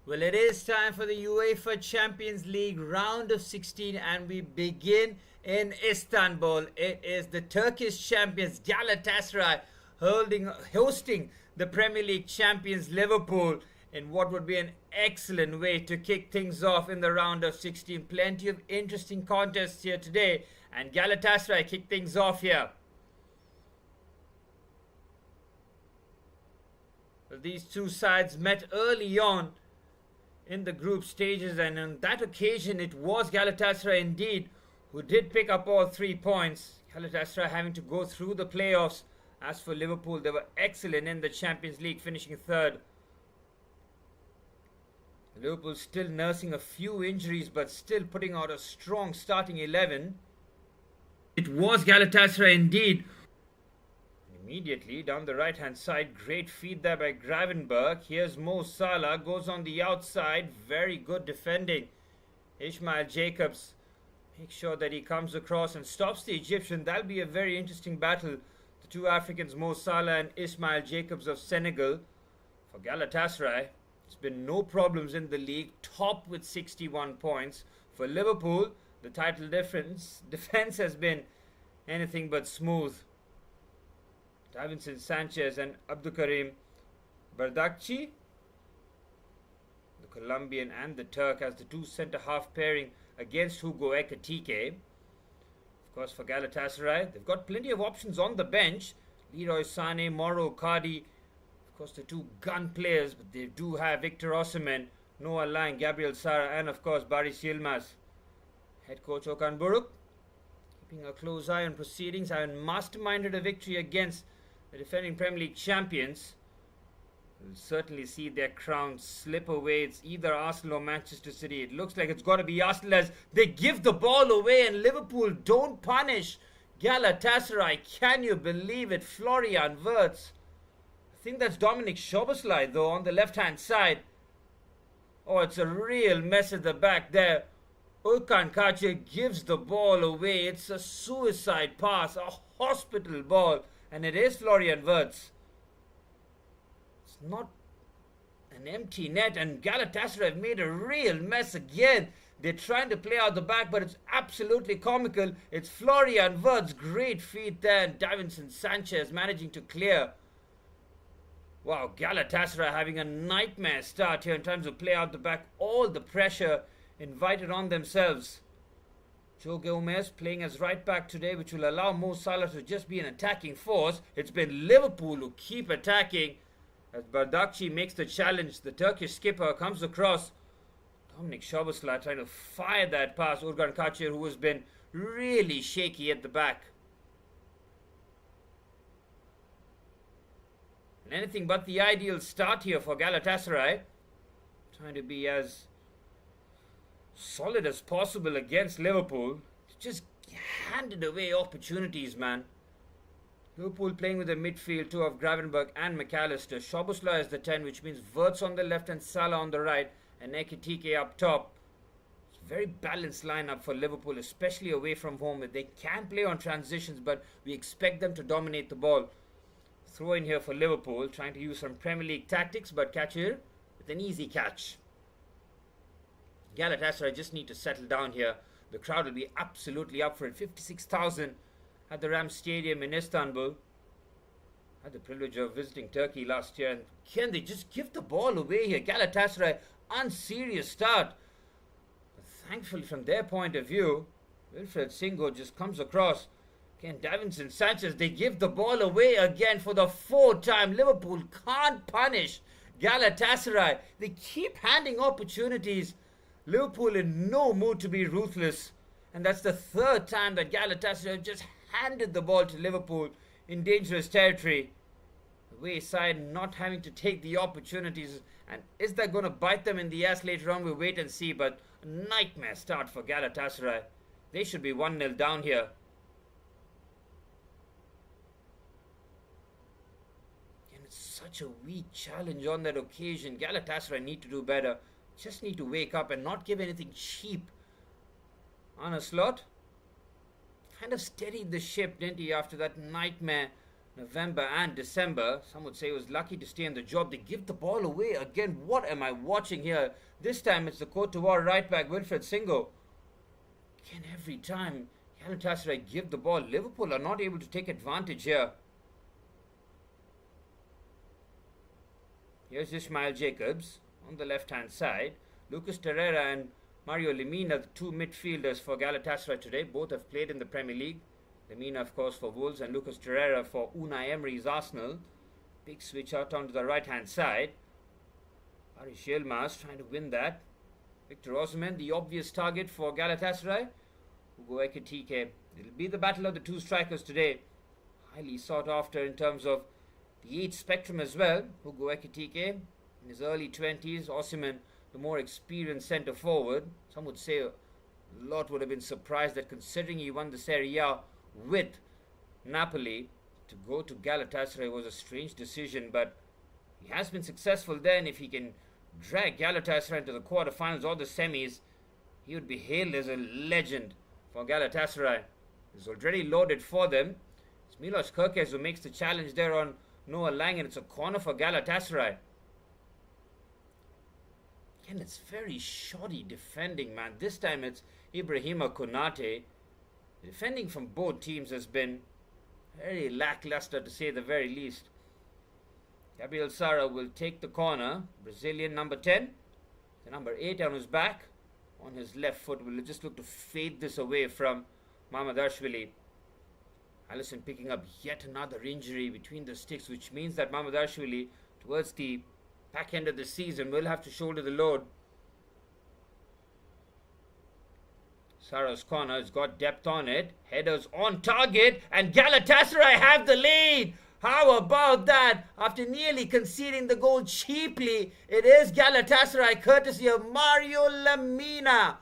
Well, it is time for the UEFA Champions League round of 16, and we begin in Istanbul. It is the Turkish champions Galatasaray hosting the Premier League champions Liverpool in what would be an excellent way to kick things off in the round of 16. Plenty of interesting contests here today, and Galatasaray kick things off here. Well, these two sides met early on in the group stages, and on that occasion it was Galatasaray indeed who did pick up all 3 points. Galatasaray having to go through the playoffs. As for Liverpool, they were excellent in the Champions League, finishing third. Liverpool still nursing a few injuries, but still putting out a strong starting 11. It was Galatasaray indeed. Immediately down the right hand side, great feed there by Gravenberg. Here's Mo Salah, goes on the outside, very good defending. Ismail Jacobs makes sure that he comes across and stops the Egyptian. That'll be a very interesting battle. The two Africans, Mo Salah and Ismail Jacobs of Senegal. For Galatasaray, it's been no problems in the league, top with 61 points. For Liverpool, the title defense has been anything but smooth. Davinson Sanchez and Abdulkarim Bardakci, the Colombian and the Turk, as the two centre-half pairing against Hugo Ekitike. Of course, for Galatasaray, they've got plenty of options on the bench. Leroy Sané, Mauro Icardi, of course, the two gun players, but they do have Victor Osimhen, Noah Lang, Gabriel Sara, and of course, Baris Yilmaz. Head coach Okan Buruk keeping a close eye on proceedings, having masterminded a victory against the defending Premier League champions. We'll certainly see their crown slip away. It's either Arsenal or Manchester City. It looks like it's got to be Arsenal as they give the ball away, and Liverpool don't punish Galatasaray. Can you believe it? Florian Wirtz. I think that's Dominic Szoboszlai though on the left hand side. Oh, it's a real mess at the back there. Urkan Kache gives the ball away. It's a suicide pass, a hospital ball. And it is Florian Wirtz. It's not an empty net, and Galatasaray have made a real mess again. They're trying to play out the back, but it's absolutely comical. It's Florian Wirtz, great feed there, and Davinson Sanchez managing to clear. Wow, Galatasaray having a nightmare start here in terms of play out the back. All the pressure invited on themselves. Joe Gomez playing as right back today, which will allow Mo Salah to just be an attacking force. It's been Liverpool who keep attacking as Bardakci makes the challenge. The Turkish skipper comes across. Dominic Szoboszlai trying to fire that pass. Urkan Kaçer, who has been really shaky at the back. And anything but the ideal start here for Galatasaray. Trying to be as solid as possible against Liverpool. Just handed away opportunities, man. Liverpool playing with a midfield two of Gravenberg and McAllister. Szoboszlai is the 10, which means Wirtz on the left and Salah on the right, and Ekitike up top. It's a very balanced lineup for Liverpool, especially away from home. They can play on transitions, but we expect them to dominate the ball. Throw in here for Liverpool, trying to use some Premier League tactics, but Kaçer with an easy catch. Galatasaray just need to settle down here. The crowd will be absolutely up for it. 56,000 at the Ram Stadium in Istanbul. I had the privilege of visiting Turkey last year, and can they just give the ball away here? Galatasaray, unserious start. But thankfully, from their point of view, Wilfred Singo just comes across. Again, Davinson Sanchez, they give the ball away again for the fourth time. Liverpool can't punish Galatasaray. They keep handing opportunities. Liverpool in no mood to be ruthless. And that's the third time that Galatasaray just handed the ball to Liverpool in dangerous territory. The way side not having to take the opportunities. And is that going to bite them in the ass later on? We'll wait and see. But a nightmare start for Galatasaray. They should be 1-0 down here. And it's such a weak challenge on that occasion. Galatasaray need to do better. Just need to wake up and not give anything cheap on a slot. Kind of steadied the ship, didn't he, after that nightmare November and December. Some would say he was lucky to stay on the job. They give the ball away again. What am I watching here? This time it's the Cote d'Ivoire right back Wilfred Singo. Again, every time Galatasaray give the ball, Liverpool are not able to take advantage here. Here's Ismail Jacobs on the left-hand side. Lucas Torreira and Mario Lemina, the two midfielders for Galatasaray today. Both have played in the Premier League. Lemina, of course, for Wolves, and Lucas Torreira for Unai Emery's Arsenal. Big switch out onto the right-hand side. Arish Yilmaz trying to win that. Victor Osimhen, the obvious target for Galatasaray. Ugo Ekitike. It'll be the battle of the two strikers today. Highly sought after in terms of the age spectrum as well. Ugo Ekitike in his early 20s. Osimhen, the more experienced centre forward. Some would say a lot would have been surprised that considering he won the Serie A with Napoli, to go to Galatasaray was a strange decision, but he has been successful then. If he can drag Galatasaray into the quarterfinals or the semis, he would be hailed as a legend for Galatasaray. He's already loaded for them. It's Milos Kerkez who makes the challenge there on Noah Lang, and it's a corner for Galatasaray. Again, it's very shoddy defending, man. This time it's Ibrahima Konate. The defending from both teams has been very lackluster, to say the very least. Gabriel Sara will take the corner. Brazilian number 10. The number 8 on his back. On his left foot will just look to fade this away from Mamardashvili. Allison picking up yet another injury between the sticks, which means that Mamardashvili, towards the back end of the season, will have to shoulder the load. Sara's corner has got depth on it. Headers on target, and Galatasaray have the lead. How about that? After nearly conceding the goal cheaply, it is Galatasaray courtesy of Mario Lemina.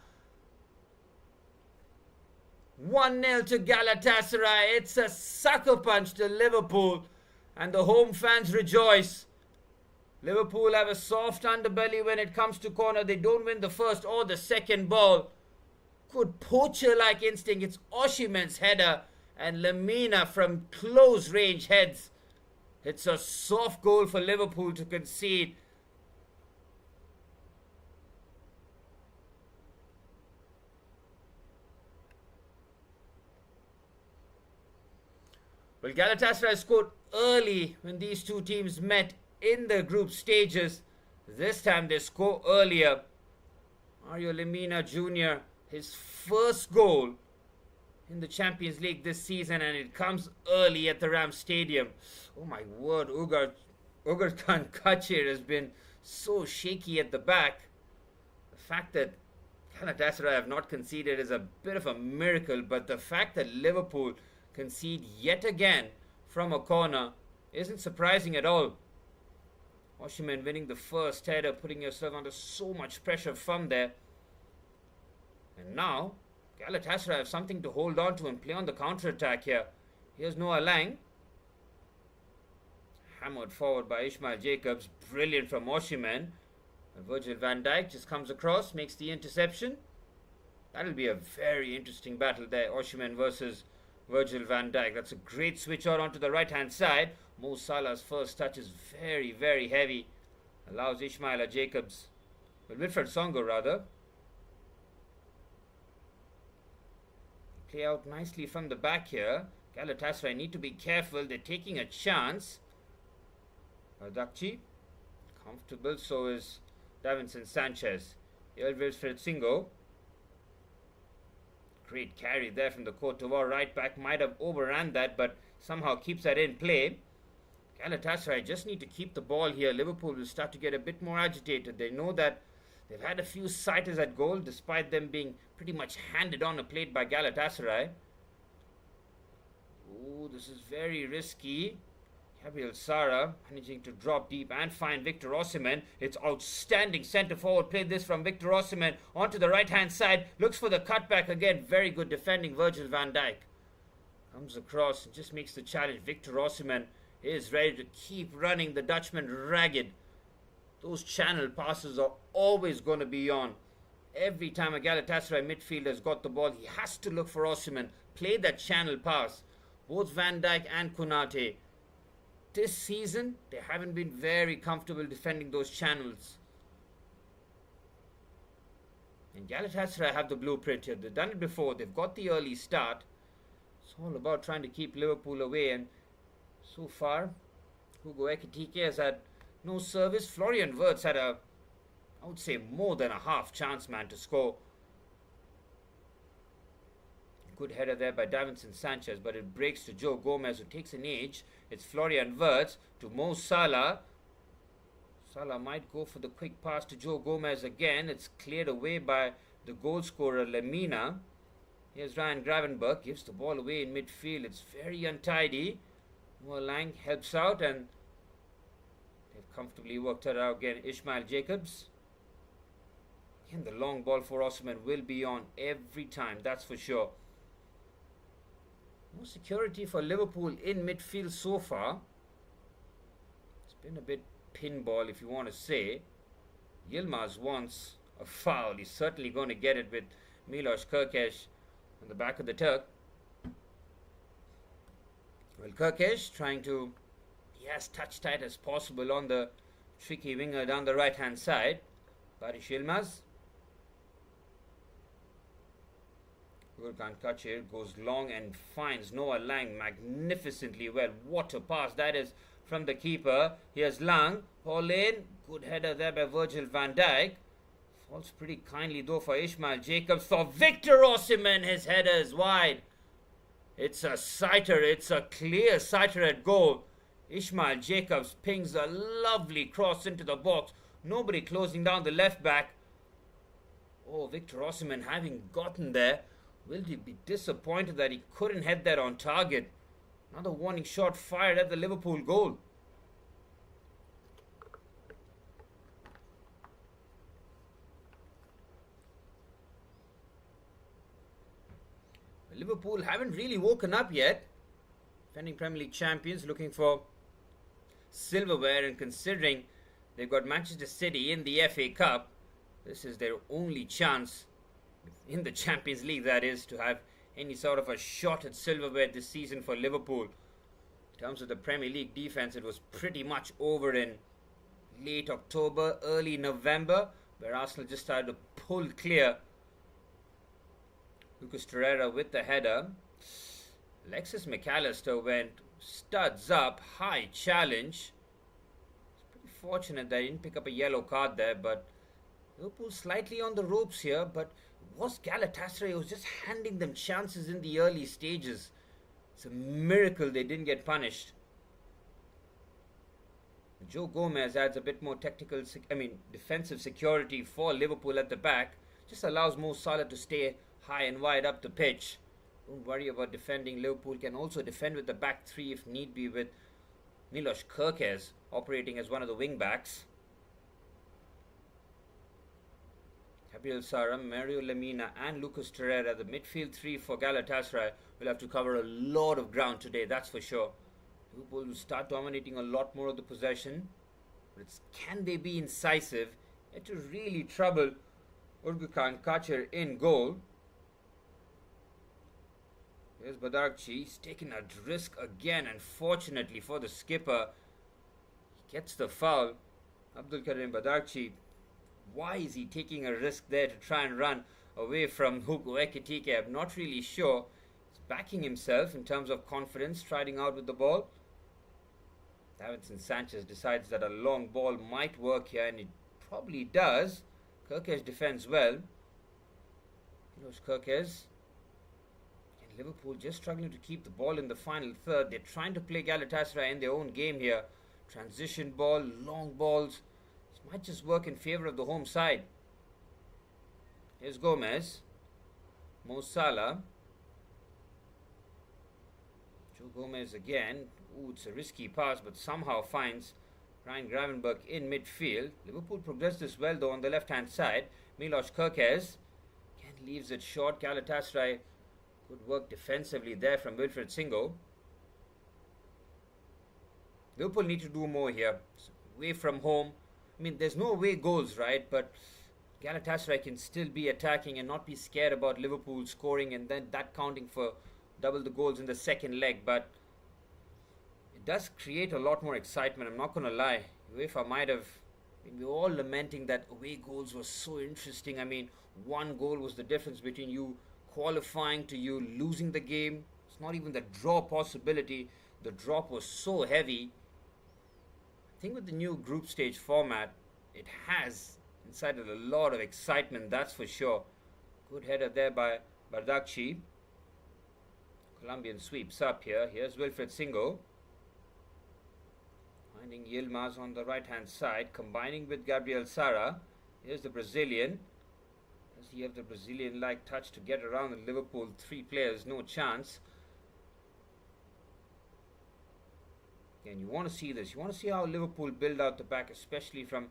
1-0 to Galatasaray. It's a sucker punch to Liverpool, and the home fans rejoice. Liverpool have a soft underbelly when it comes to corner. They don't win the first or the second ball. Good poacher-like instinct. It's Osimhen's header, and Lemina from close range heads. It's a soft goal for Liverpool to concede. Well, Galatasaray scored early when these two teams met in the group stages. This time they score earlier. Mario Lemina Jr., his first goal in the Champions League this season, and it comes early at the Ram Stadium. Oh my word, Ugarkan Kachir has been so shaky at the back. The fact that Galatasaray have not conceded is a bit of a miracle, but the fact that Liverpool concede yet again from a corner isn't surprising at all. Osimhen winning the first header, putting yourself under so much pressure from there. And now Galatasaray have something to hold on to and play on the counter-attack here. Here's Noah Lang. Hammered forward by Ismail Jacobs. Brilliant from Osimhen. And Virgil van Dijk just comes across, makes the interception. That'll be a very interesting battle there. Osimhen versus Virgil van Dijk. That's a great switch out onto the right-hand side. Mo Salah's first touch is very, very heavy. Allows Ismail Jacobs, well, Wilfred Songo rather, play out nicely from the back here. Galatasaray need to be careful. They're taking a chance. Dakchi, comfortable. So is Davinson Sanchez. Wilfred Singo. Great carry there from the Cote d'Ivoire right back. Might have overran that, but somehow keeps that in play. Galatasaray just need to keep the ball here. Liverpool will start to get a bit more agitated. They know that they've had a few sighters at goal, despite them being pretty much handed on a plate by Galatasaray. Oh, this is very risky. Gabriel Sara managing to drop deep and find Victor Osimhen. It's outstanding centre forward play this from Victor Osimhen onto the right hand side. Looks for the cutback again. Very good defending. Virgil van Dijk comes across and just makes the challenge. Victor Osimhen is ready to keep running the Dutchman ragged. Those channel passes are always going to be on. Every time a Galatasaray midfielder's got the ball, he has to look for Osimhen. Play that channel pass. Both Van Dijk and Konate this season, they haven't been very comfortable defending those channels. And Galatasaray have the blueprint here. They've done it before. They've got the early start. It's all about trying to keep Liverpool away. And so far, Hugo Ekitike has had no service. Florian Wirtz had I would say, more than a half chance, man, to score. Good header there by Davinson Sanchez, but it breaks to Joe Gomez, who takes an edge. It's Florian Wirtz to Mo Salah. Salah might go for the quick pass to Joe Gomez again. It's cleared away by the goal scorer Lemina. Here's Ryan Gravenberch, gives the ball away in midfield. It's very untidy. Noah Lang helps out, and they've comfortably worked it out again. Ishmael Jacobs. And the long ball for Osimhen will be on every time, that's for sure. No security for Liverpool in midfield so far. It's been a bit pinball, if you want to say. Yilmaz wants a foul. He's certainly going to get it with Milos Kerkesh on the back of the Turk. Well, Kerkesh trying to be as touch tight as possible on the tricky winger down the right hand side. Baris Yilmaz. Gurkan Kachir goes long and finds Noah Lang magnificently well. What a pass that is from the keeper. Here's Lang. All in. Good header there by Virgil van Dijk. Falls pretty kindly though for Ishmael Jacobs. For Victor Osimhen, his header is wide. It's a sighter. It's a clear sighter at goal. Ishmael Jacobs pings a lovely cross into the box. Nobody closing down the left back. Oh, Victor Osimhen having gotten there. Will he be disappointed that he couldn't head that on target? Another warning shot fired at the Liverpool goal. Liverpool haven't really woken up yet. Defending Premier League champions looking for silverware, and considering they've got Manchester City in the FA Cup, this is their only chance in the Champions League, that is, to have any sort of a shot at silverware this season for Liverpool. In terms of the Premier League defense, it was pretty much over in late October, early November, where Arsenal just started to pull clear. Lucas Torreira with the header. Alexis McAllister went studs up, high challenge. It's pretty fortunate that he didn't pick up a yellow card there, but Liverpool slightly on the ropes here, but it was Galatasaray who was just handing them chances in the early stages. It's a miracle they didn't get punished. Joe Gomez adds a bit more defensive security for Liverpool at the back. Just allows Mo Salah to stay high and wide up the pitch. Don't worry about defending. Liverpool can also defend with the back three if need be, with Milos Kerkez operating as one of the wing backs. Gabriel Sara, Mario Lemina and Lucas Torreira, the midfield three for Galatasaray, will have to cover a lot of ground today, that's for sure. Liverpool will start dominating a lot more of the possession, but can they be incisive? It will really trouble Urgukan Kacher in goal. Here's Badarkchi. He's taking a risk again, and fortunately for the skipper, he gets the foul. Abdul Karim Badarkchi, why is he taking a risk there to try and run away from Hugo Ekitike? I'm not really sure. He's backing himself in terms of confidence, striding out with the ball. Davinson Sanchez decides that a long ball might work here, and it probably does. Kerkez defends well. Here's Kerkez. And Liverpool just struggling to keep the ball in the final third. They're trying to play Galatasaray in their own game here. Transition ball, long balls. This might just work in favour of the home side. Here's Gomez. Mo Salah. Joe Gomez again. Ooh, it's a risky pass, but somehow finds Ryan Gravenberch in midfield. Liverpool progressed this well though on the left hand side. Milos Kerkez again leaves it short. Galatasaray, good work defensively there from Wilfred Singo. Liverpool need to do more here. Away from home. I mean, there's no away goals, right? But Galatasaray can still be attacking and not be scared about Liverpool scoring and then that counting for double the goals in the second leg. But it does create a lot more excitement. I'm not going to lie. UEFA might have. We were all lamenting that away goals were so interesting. I mean, one goal was the difference between you qualifying to you losing the game. It's not even the draw possibility. The drop was so heavy. I think with the new group stage format, it has incited a lot of excitement, that's for sure. Good header there by Bardakci. Colombian sweeps up here. Here's Wilfred Singo. Finding Yilmaz on the right hand side, combining with Gabriel Sara. Here's the Brazilian. Does he have the Brazilian-like touch to get around the Liverpool? 3 players, no chance. And you want to see this. You want to see how Liverpool build out the back, especially from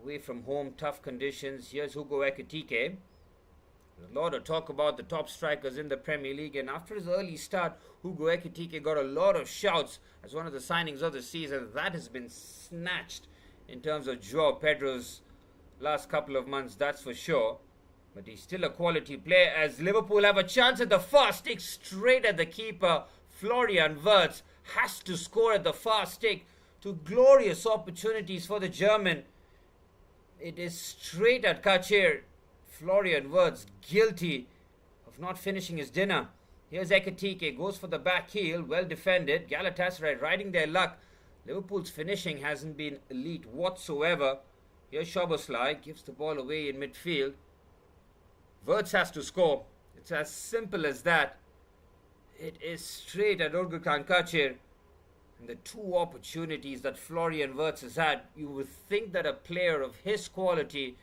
away from home, tough conditions. Here's Hugo Ekitike. A lot of talk about the top strikers in the Premier League, and after his early start, Hugo Ekitike got a lot of shouts as one of the signings of the season. That has been snatched in terms of Joao Pedro's last couple of months, that's for sure. But he's still a quality player as Liverpool have a chance at the far stick, straight at the keeper. Florian Wirtz has to score at the far stick. Two glorious opportunities for the German. It is straight at Kachir. Florian Wirtz guilty of not finishing his dinner. Here's Ekitike, goes for the back heel, well defended. Galatasaray riding their luck. Liverpool's finishing hasn't been elite whatsoever. Here's Szoboszlai, gives the ball away in midfield. Wirtz has to score. It's as simple as that. It is straight at Orgulkan Kachir. And the 2 opportunities that Florian Wirtz has had, you would think that a player of his quality,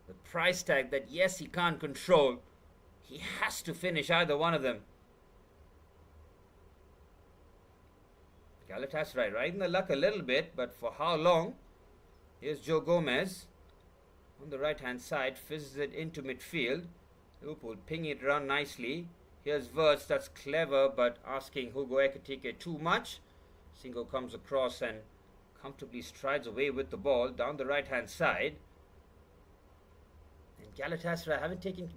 the price tag that yes he can't control, he has to finish either one of them. Galatasaray riding the luck a little bit, but for how long? Here's Joe Gomez on the right hand side, fizzes it into midfield. Liverpool pinging it around nicely. Here's Wirtz, that's clever, but asking Hugo Ekitike too much. Singo comes across and comfortably strides away with the ball down the right hand side. And Galatasaray haven't taken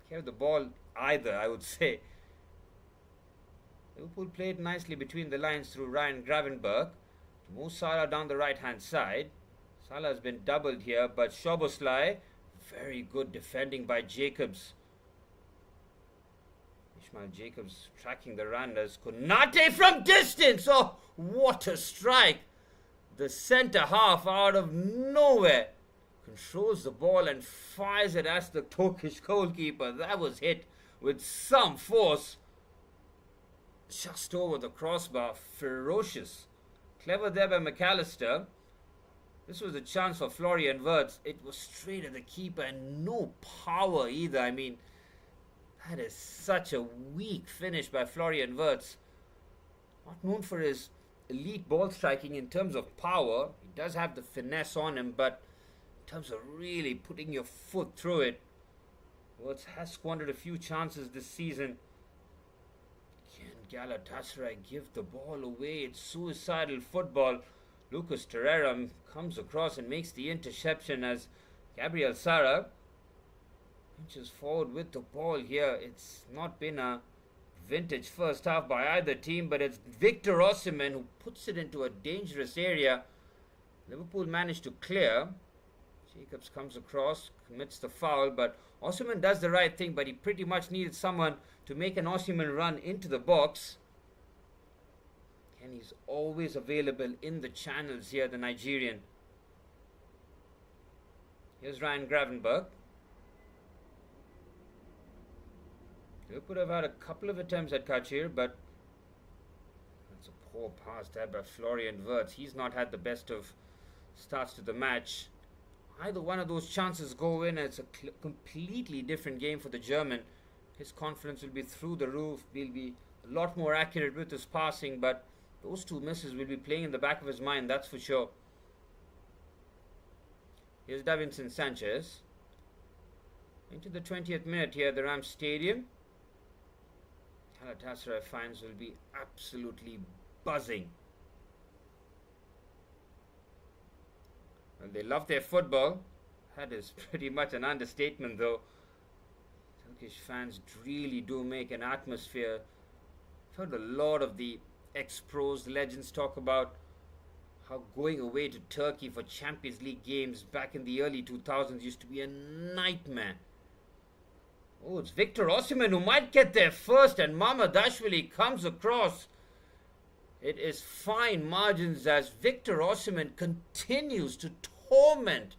care of the ball either, I would say. Liverpool played nicely between the lines through Ryan Gravenberch. Mo Salah down the right hand side. Salah has been doubled here, but Szoboszlai, very good defending by Jacobs. Ishmael Jacobs tracking the run as Konate from distance. Oh, what a strike. The centre half out of nowhere controls the ball and fires it at the Turkish goalkeeper. That was hit with some force. Just over the crossbar. Ferocious. Clever there by McAllister. This was a chance for Florian Wirtz. It was straight at the keeper and no power either. I mean, that is such a weak finish by Florian Wirtz. Not known for his elite ball striking in terms of power. He does have the finesse on him, but in terms of really putting your foot through it, Wirtz has squandered a few chances this season. Can Galatasaray give the ball away? It's suicidal football. Lucas Torreira comes across and makes the interception as Gabriel Sara inches forward with the ball here. It's not been a vintage first half by either team, but it's Victor Osimhen who puts it into a dangerous area. Liverpool managed to clear. Jacobs comes across, commits the foul, but Osimhen does the right thing, but he pretty much needed someone to make an Osimhen run into the box. And he's always available in the channels here, the Nigerian. Here's Ryan Gravenberch. They could have had a couple of attempts at Kachir, but that's a poor pass there by Florian Wirtz. He's not had the best of starts to the match. Either one of those chances go in, and it's a completely different game for the German. His confidence will be through the roof. He'll be a lot more accurate with his passing, but those 2 misses will be playing in the back of his mind, that's for sure. Here's Davinson Sanchez. Into the 20th minute here at the Rams Stadium. Galatasaray fans will be absolutely buzzing. Well, they love their football. That is pretty much an understatement, though. Turkish fans really do make an atmosphere. I've heard a lot of the ex-pros, legends talk about how going away to Turkey for Champions League games back in the early 2000s used to be a nightmare. Oh, it's Victor Osimhen who might get there first, and Mamardashvili comes across. It is fine margins as Victor Osimhen continues to torment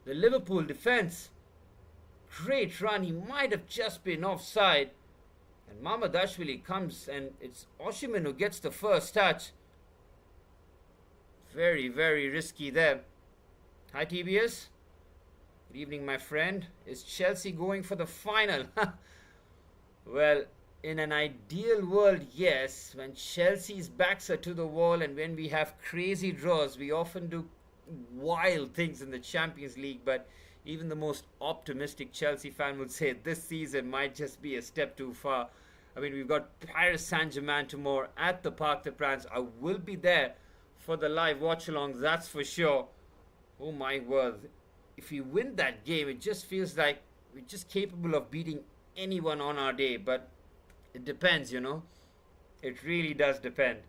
the Liverpool defence. Great run. He might have just been offside. And Mamardashvili comes, and it's Osimhen who gets the first touch. Very, very risky there. Hi, TBS. Good evening, my friend. Is Chelsea going for the final? Well, in an ideal world, yes. When Chelsea's backs are to the wall and when we have crazy draws, we often do wild things in the Champions League. But even the most optimistic Chelsea fan would say this season might just be a step too far. I mean, we've got Paris Saint-Germain tomorrow at the Parc des Princes. I will be there for the live watch-alongs, that's for sure. Oh my word. If we win that game, it just feels like we're just capable of beating anyone on our day. But it depends, you know. It really does depend.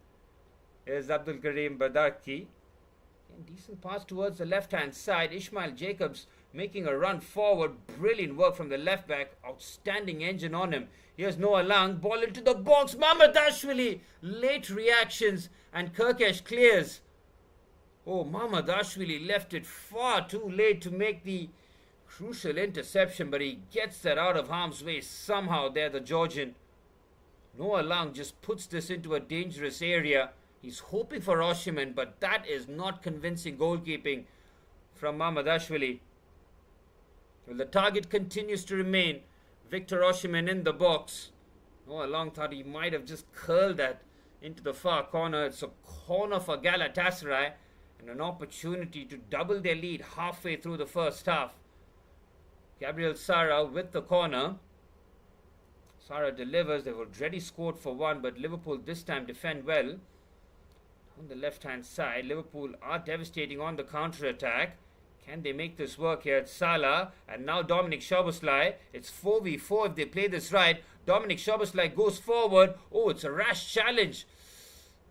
Here's Abdul Karim Badarki. Decent pass towards the left-hand side. Ishmael Jacobs making a run forward. Brilliant work from the left back. Outstanding engine on him. Here's Noah Lang. Ball into the box. Mamardashvili. Late reactions. And Kirkesh clears. Oh, Mamardashvili left it far too late to make the crucial interception. But he gets that out of harm's way somehow there, the Georgian. Noah Lang just puts this into a dangerous area. He's hoping for Osimhen, but that is not convincing goalkeeping from Mamardashvili. Well, the target continues to remain Victor Osimhen in the box. Noah Lang thought he might have just curled that into the far corner. It's a corner for Galatasaray and an opportunity to double their lead halfway through the first half. Gabriel Sara with the corner. Sara delivers. They've already scored for one, but Liverpool this time defend well. On the left-hand side, Liverpool are devastating on the counter-attack. Can they make this work here? It's Salah and now Dominic Szoboszlai. It's 4v4 if they play this right. Dominic Szoboszlai goes forward. Oh, it's a rash challenge.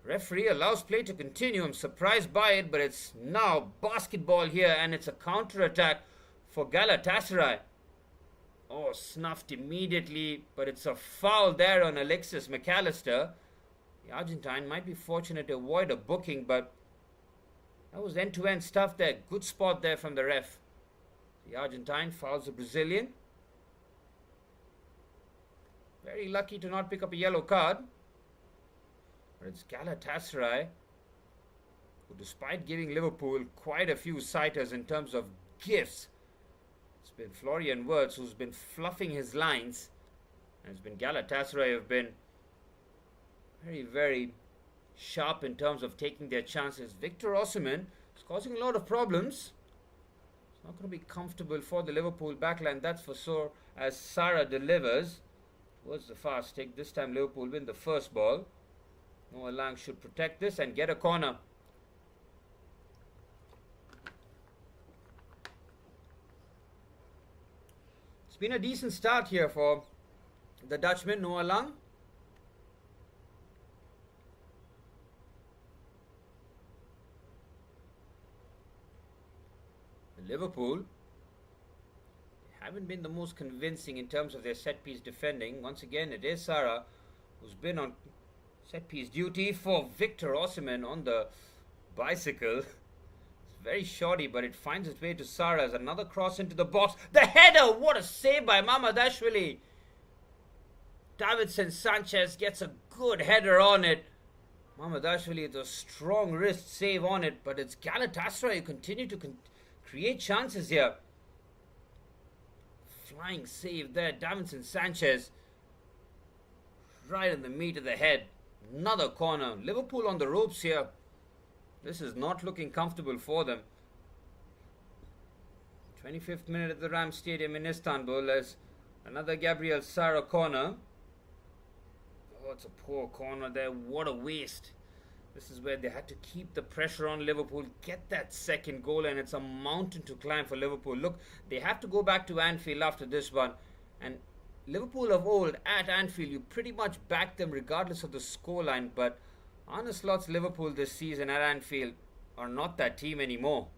Referee allows play to continue. I'm surprised by it, but it's now basketball here and it's a counter-attack for Galatasaray. Oh, snuffed immediately, but it's a foul there on Alexis McAllister. The Argentine might be fortunate to avoid a booking, but that was end-to-end stuff there. Good spot there from the ref. The Argentine fouls the Brazilian. Very lucky to not pick up a yellow card. But it's Galatasaray who, despite giving Liverpool quite a few sighters in terms of gifts, it's been Florian Wirtz who's been fluffing his lines. And it's been Galatasaray who've been very, very sharp in terms of taking their chances. Victor Osimhen is causing a lot of problems. It's not going to be comfortable for the Liverpool backline, that's for sure, as Sara delivers towards the far stick. This time Liverpool win the first ball. Noah Lang should protect this and get a corner. It's been a decent start here for the Dutchman, Noah Lang. Liverpool haven't been the most convincing in terms of their set-piece defending. Once again, it is Sara who's been on set-piece duty for Victor Osimhen on the bicycle. It's very shoddy, but it finds its way to Sara as another cross into the box. The header! What a save by Mamardashvili! Davinson Sanchez gets a good header on it. Mamardashvili with a strong wrist save on it, but it's Galatasaray who continue to create chances here. Flying save there. Davinson Sanchez right in the meat of the head. Another corner. Liverpool on the ropes here. This is not looking comfortable for them. 25th minute at the Ram Stadium in Istanbul as another Gabriel Sara corner. Oh, it's a poor corner there. What a waste. This is where they had to keep the pressure on Liverpool, get that second goal, and it's a mountain to climb for Liverpool. Look, they have to go back to Anfield after this one. And Liverpool of old at Anfield, you pretty much back them regardless of the scoreline. But Arne Slot's Liverpool this season at Anfield are not that team anymore.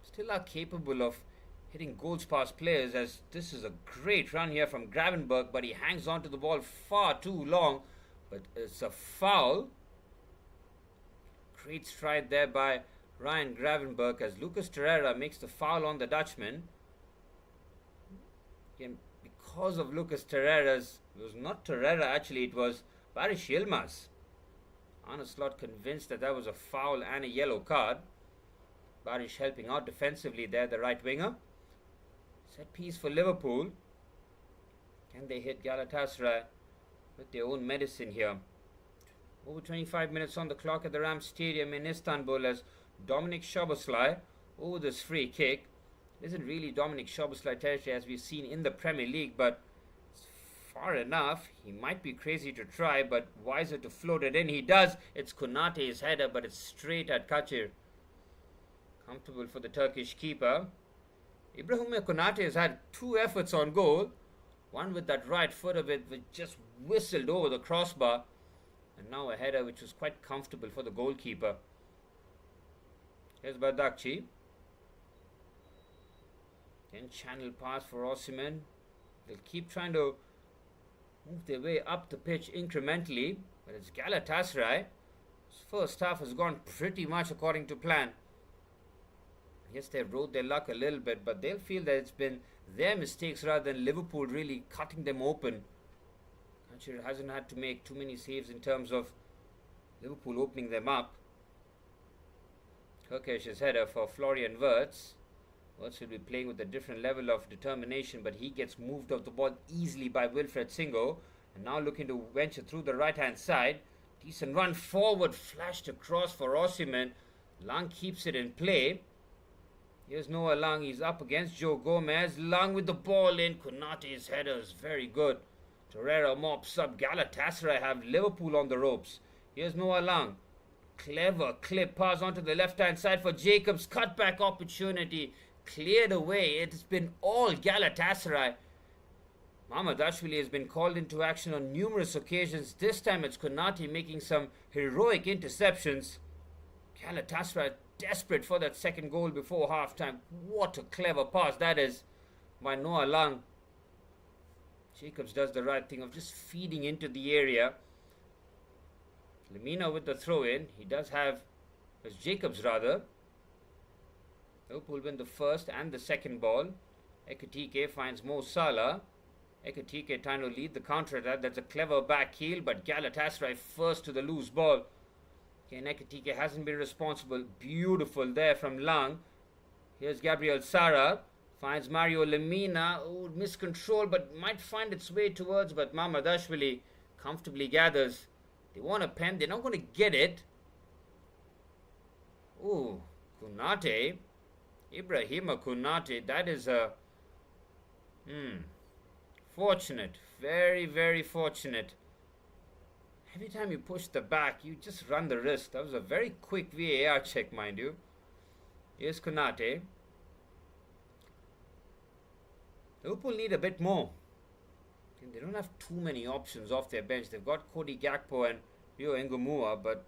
Still are capable of hitting goals past players, as this is a great run here from Gravenberch, but he hangs on to the ball far too long. But it's a foul. Great stride there by Ryan Gravenberch as Lucas Torreira makes the foul on the Dutchman. Again, because of Lucas Torreira's, it was not Torreira actually, it was Barış Yilmaz. Arne Slot convinced that that was a foul and a yellow card. Barış helping out defensively there, the right winger. Set piece for Liverpool. Can they hit Galatasaray with their own medicine here? Over 25 minutes on the clock at the Ram Stadium in Istanbul as Dominic Szoboszlai over this free kick. Isn't really Dominic Szoboszlai territory as we've seen in the Premier League, but it's far enough. He might be crazy to try, but wiser to float it in. He does. It's Konate's header, but it's straight at Kachir. Comfortable for the Turkish keeper. Ibrahim Konate has had 2 efforts on goal. One with that right foot of it, which just whistled over the crossbar. And now a header which was quite comfortable for the goalkeeper. Here's Bardakci. Then channel pass for Osimhen. They'll keep trying to move their way up the pitch incrementally. But it's Galatasaray. This first half has gone pretty much according to plan. Yes, they rode their luck a little bit, but they'll feel that it's been their mistakes rather than Liverpool really cutting them open. Kachir hasn't had to make too many saves in terms of Liverpool opening them up. Turkish's header for Florian Wirtz. Wirtz will be playing with a different level of determination, but he gets moved off the ball easily by Wilfred Singo. And now looking to venture through the right-hand side. Decent run forward, flashed across for Osimhen. Lang keeps it in play. Here's Noah Lang. He's up against Joe Gomez. Lang with the ball in. Konate's header is very good. Torreira mops up. Galatasaray have Liverpool on the ropes. Here's Noah Lang. Clever clip pass onto the left-hand side for Jacobs. Cutback opportunity. Cleared away. It's been all Galatasaray. Mamardashvili has been called into action on numerous occasions. This time it's Konate making some heroic interceptions. Galatasaray desperate for that second goal before halftime. What a clever pass that is by Noah Lang. Jacobs does the right thing of just feeding into the area. Lemina with the throw in. He does have, as Jacobs rather. Liverpool win the first and the second ball. Ekitike finds Mo Salah. Ekitike trying to lead the counter attack. That's a clever back heel, but Galatasaray first to the loose ball. Ekitike hasn't been responsible. Beautiful there from Lang. Here's Gabriel Sara. Finds Mario Lemina. Oh, miscontrol, but might find its way towards. But Mamardashvili comfortably gathers. They want a pen. They're not going to get it. Oh, Konate. Ibrahima Konate. That is a... fortunate. Very, very fortunate. Every time you push the back, you just run the risk. That was a very quick VAR check, mind you. Here's Konate. Liverpool need a bit more. They don't have too many options off their bench. They've got Cody Gakpo and Rio Ngumua, but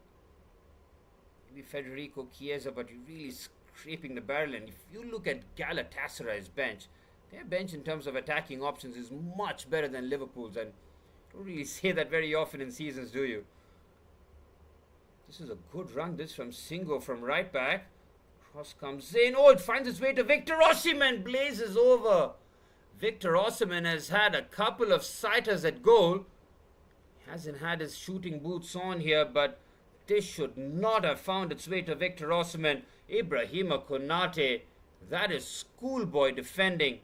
maybe Federico Chiesa, but you're really scraping the barrel. And if you look at Galatasaray's bench, their bench in terms of attacking options is much better than Liverpool's, and don't really say that very often in seasons, do you? This is a good run, this from Singo from right back. Cross comes in. Oh, it finds its way to Victor Osimhen. Blazes over. Victor Osimhen has had a couple of sighters at goal. He hasn't had his shooting boots on here, but this should not have found its way to Victor Osimhen. Ibrahima Konate. That is schoolboy defending.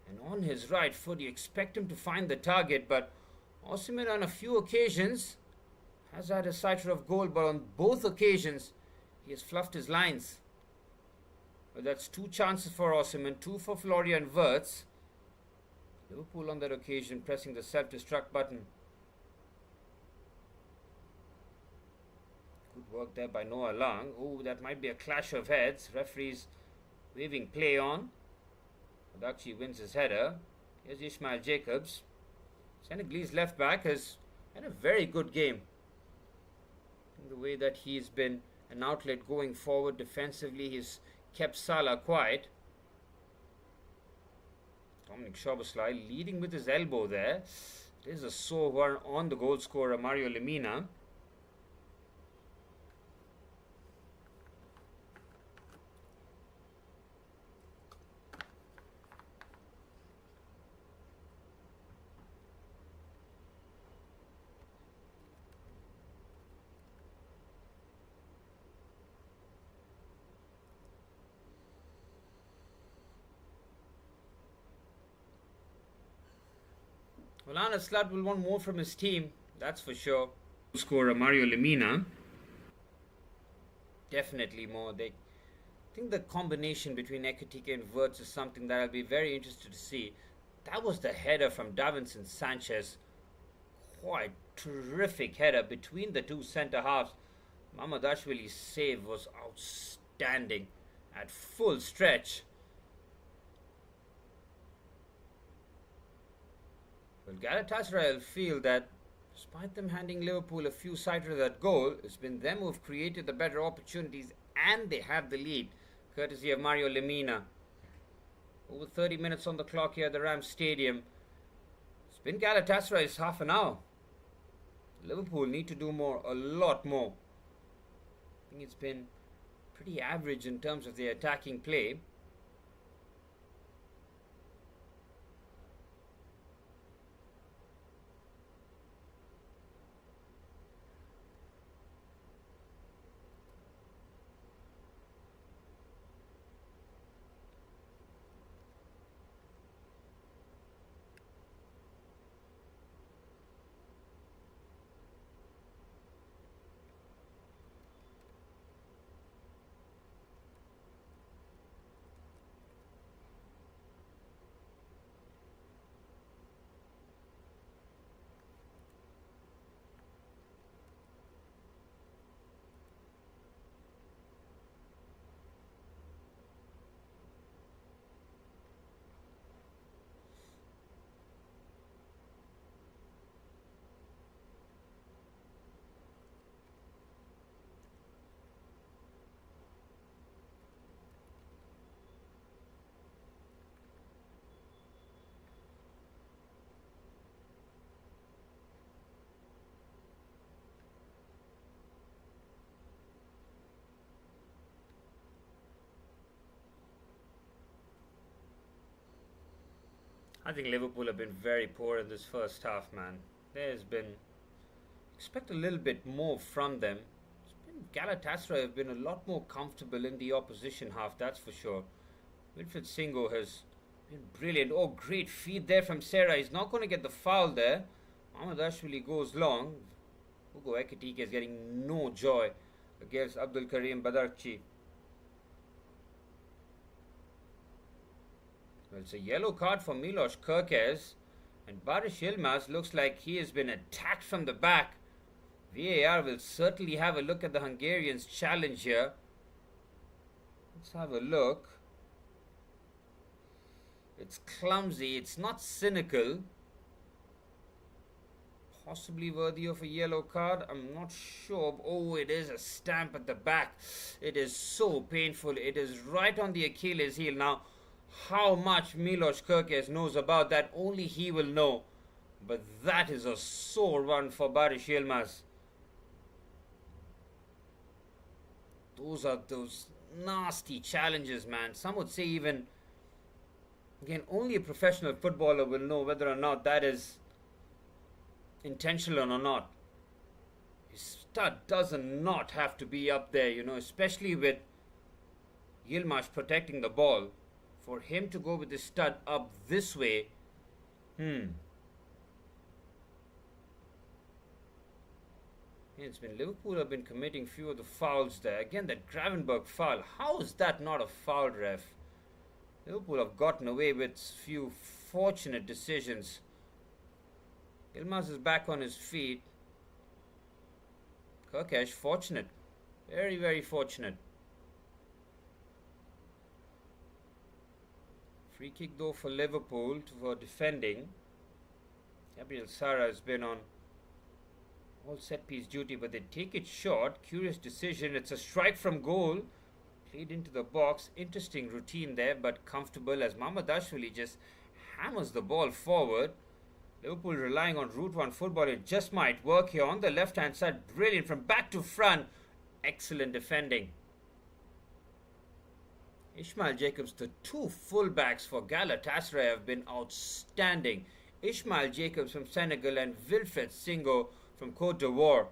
And on his right foot, you expect him to find the target, but Osimhen on a few occasions has had a sighter of goal, but on both occasions he has fluffed his lines. But that's 2 chances for Osimhen, 2 for Florian Wirtz. Liverpool on that occasion pressing the self-destruct button. Good work there by Noah Lang. Oh, that might be a clash of heads. Referees waving play on. Bardakci wins his header. Here's Ismail Jacobs. Senegalese left back has had a very good game. The way that he's been an outlet going forward defensively, he's kept Salah quiet. Dominic Szoboszlai leading with his elbow there. There's a sore one on the goal scorer Mario Lemina. Well, Arne Slot will want more from his team, that's for sure. Scorer Mario Lemina. Definitely more. I think the combination between Ekitike and Wirtz is something that I'll be very interested to see. That was the header from Davinson Sanchez. Quite terrific header between the two centre halves. Mamardashvili's save was outstanding at full stretch. Well, Galatasaray will feel that despite them handing Liverpool a few sight of that goal, it's been them who've created the better opportunities and they have the lead, courtesy of Mario Lemina. Over 30 minutes on the clock here at the Rams Stadium. It's been Galatasaray's half an hour. Liverpool need to do more, a lot more. I think it's been pretty average in terms of their attacking play. I think Liverpool have been very poor in this first half, man. There's been... expect a little bit more from them. Galatasaray have been a lot more comfortable in the opposition half, that's for sure. Wilfried Singo has been brilliant. Oh, great feed there from Serra. He's not going to get the foul there. Mamardashvili goes long. Hugo Ekitike is getting no joy against Abdul Karim Badarchi. Well, it's a yellow card for Milos Kerkez. And Barış Yilmaz looks like he has been attacked from the back. VAR will certainly have a look at the Hungarian's challenge here. Let's have a look. It's clumsy. It's not cynical. Possibly worthy of a yellow card. I'm not sure. Oh, it is a stamp at the back. It is so painful. It is right on the Achilles heel. Now, how much Milos Kerkez knows about that, only he will know. But that is a sore one for Barış Yilmaz. Those are those nasty challenges, man. Some would say even, again, only a professional footballer will know whether or not that is intentional or not. His stud does not have to be up there, you know, especially with Yilmaz protecting the ball. For him to go with his stud up this way, It's been Liverpool have been committing few of the fouls there. Again, that Gravenberch foul. How is that not a foul, ref? Liverpool have gotten away with few fortunate decisions. Yilmaz is back on his feet. Kerkez, fortunate. Very, very fortunate. Free kick though for Liverpool for defending. Gabriel Sara has been on all set piece duty, but they take it short. Curious decision. It's a strike from goal. Played into the box. Interesting routine there, but comfortable as Mamardashvili just hammers the ball forward. Liverpool relying on Route 1 football. It just might work here on the left hand side. Brilliant from back to front. Excellent defending. Ismail Jacobs, the two fullbacks for Galatasaray have been outstanding. Ismail Jacobs from Senegal and Wilfred Singo from Cote d'Ivoire.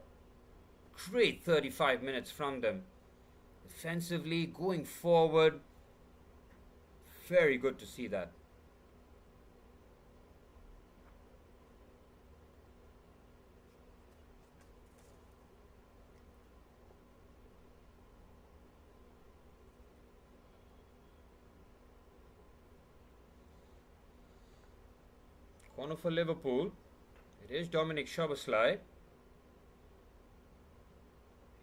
Great 35 minutes from them. Defensively, going forward. Very good to see that. Corner for Liverpool. It is Dominic Szoboszlai.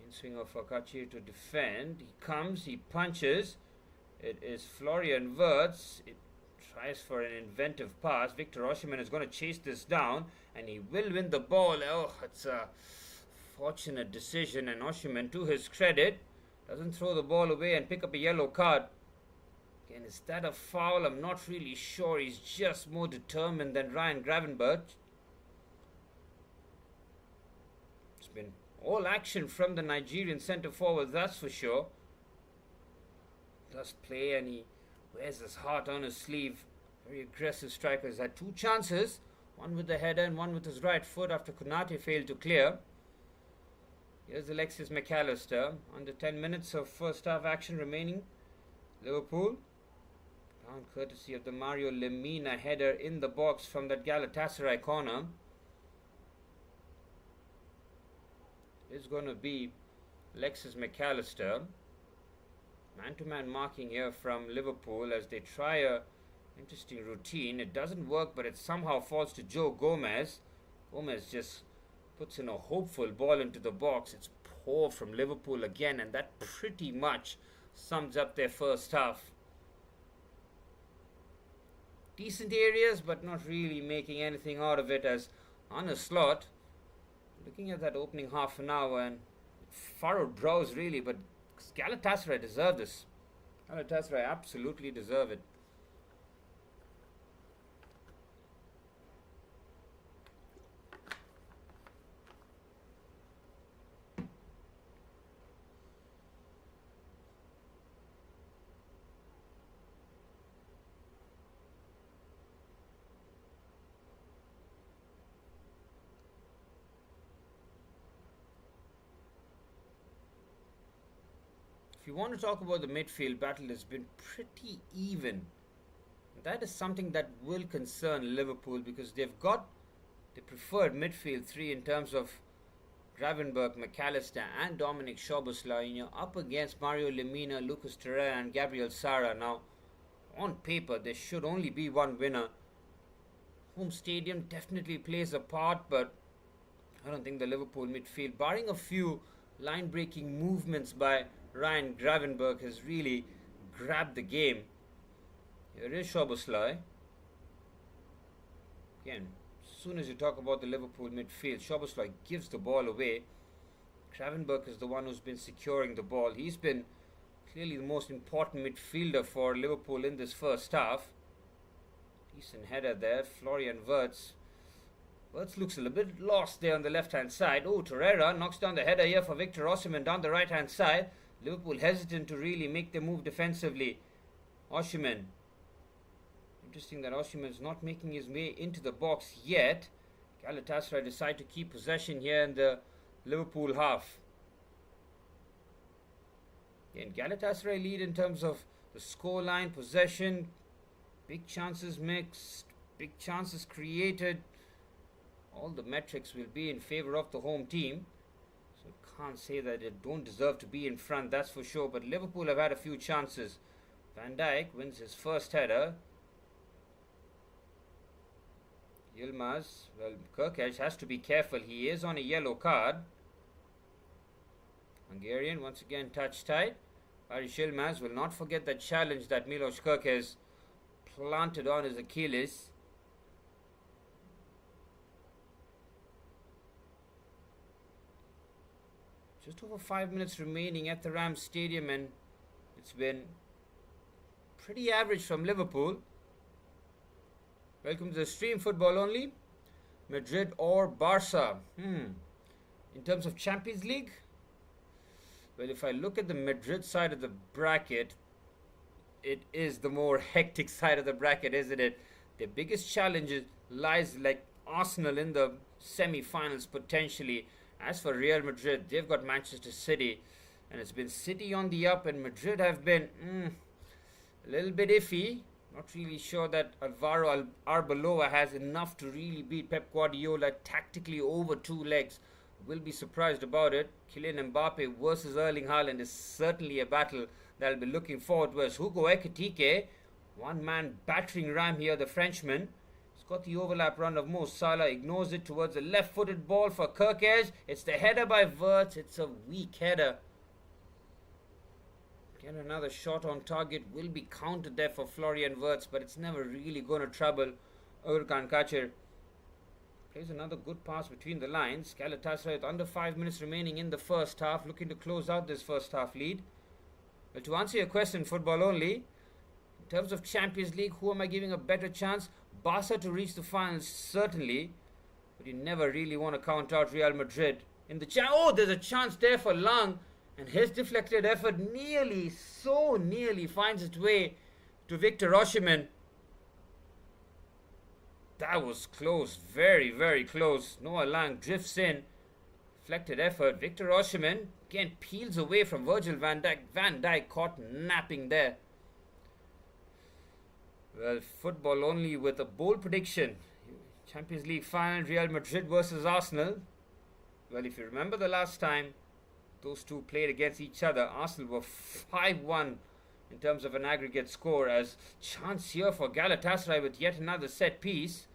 In swinger for Kachi to defend. He comes, he punches. It is Florian Wirtz. It tries for an inventive pass. Victor Osimhen is going to chase this down and he will win the ball. Oh, it's a fortunate decision, and Osimhen, to his credit, doesn't throw the ball away and pick up a yellow card. Again, is that a foul? I'm not really sure. He's just more determined than Ryan Gravenberch. It's been all action from the Nigerian centre forward, that's for sure. Does play and he wears his heart on his sleeve. Very aggressive striker. He's had two chances. One with the header and one with his right foot after Konate failed to clear. Here's Alexis McAllister. Under 10 minutes of first half action remaining. Liverpool, down courtesy of the Mario Lemina header in the box from that Galatasaray corner. It's going to be Alexis McAllister. Man-to-man marking here from Liverpool as they try a interesting routine. It doesn't work, but it somehow falls to Joe Gomez. Gomez just puts in a hopeful ball into the box. It's poor from Liverpool again, and that pretty much sums up their first half. Decent areas, but not really making anything out of it, as on a slot. Looking at that opening half an hour and furrowed brows really, but Galatasaray deserve this. Galatasaray absolutely deserve it. If you want to talk about the midfield battle, it's been pretty even. That is something that will concern Liverpool because they've got the preferred midfield three in terms of Gravenberch, McAllister and Dominic Szoboszlai. And you're up against Mario Lemina, Lucas Torreira and Gabriel Sara. Now, on paper, there should only be one winner. Home stadium definitely plays a part, but I don't think the Liverpool midfield, barring a few line-breaking movements by Ryan Gravenberch, has really grabbed the game. Here is Szoboszlai. Again, as soon as you talk about the Liverpool midfield, Szoboszlai gives the ball away. Gravenberch is the one who's been securing the ball. He's been clearly the most important midfielder for Liverpool in this first half. Decent header there. Florian Wirtz. Wirtz looks a little bit lost there on the left-hand side. Oh, Torreira knocks down the header here for Victor Osimhen down the right-hand side. Liverpool hesitant to really make the move defensively. Osimhen. Interesting that Osimhen is not making his way into the box yet. Galatasaray decide to keep possession here in the Liverpool half. Again, Galatasaray lead in terms of the scoreline, possession, big chances mixed, big chances created. All the metrics will be in favor of the home team. So can't say that they don't deserve to be in front, that's for sure. But Liverpool have had a few chances. Van Dijk wins his first header. Yilmaz, well, Kirkaj has to be careful. He is on a yellow card. Hungarian once again touch tight. Baris Yilmaz will not forget that challenge that Milos Kirkaj planted on his Achilles. Just over 5 minutes remaining at the Rams Stadium, and it's been pretty average from Liverpool. Welcome to the stream. Football only. Madrid or Barca? In terms of Champions League, well, if I look at the Madrid side of the bracket, it is the more hectic side of the bracket, isn't it? Their biggest challenge lies like Arsenal in the semi-finals potentially. As for Real Madrid, they've got Manchester City, and it's been City on the up, and Madrid have been a little bit iffy. Not really sure that Alvaro Arbeloa has enough to really beat Pep Guardiola tactically over 2 legs. Will be surprised about it. Kylian Mbappe versus Erling Haaland is certainly a battle that I'll be looking forward to. As Hugo Ekitike, one-man battering ram here, the Frenchman. He's got the overlap run of Mo Salah, ignores it towards a left-footed ball for Kirkez. It's the header by Wirtz. It's a weak header. Again, another shot on target will be counted there for Florian Wirtz, but it's never really going to trouble Urkan Kacher. Plays another good pass between the lines. Galatasaray with under 5 minutes remaining in the first half, looking to close out this first half lead. Well, to answer your question, football only, in terms of Champions League, who am I giving a better chance? Barca to reach the finals, certainly, but you never really want to count out Real Madrid. In the there's a chance there for Lang, and his deflected effort nearly finds its way to Victor Osimhen. That was close, very, very close. Noah Lang drifts in. Deflected effort. Victor Osimhen again peels away from Virgil van Dijk. Van Dijk caught napping there. Well, football only with a bold prediction. Champions League final, Real Madrid versus Arsenal. Well, if you remember the last time those two played against each other, Arsenal were 5-1 in terms of an aggregate score. As chance here for Galatasaray with yet another set piece.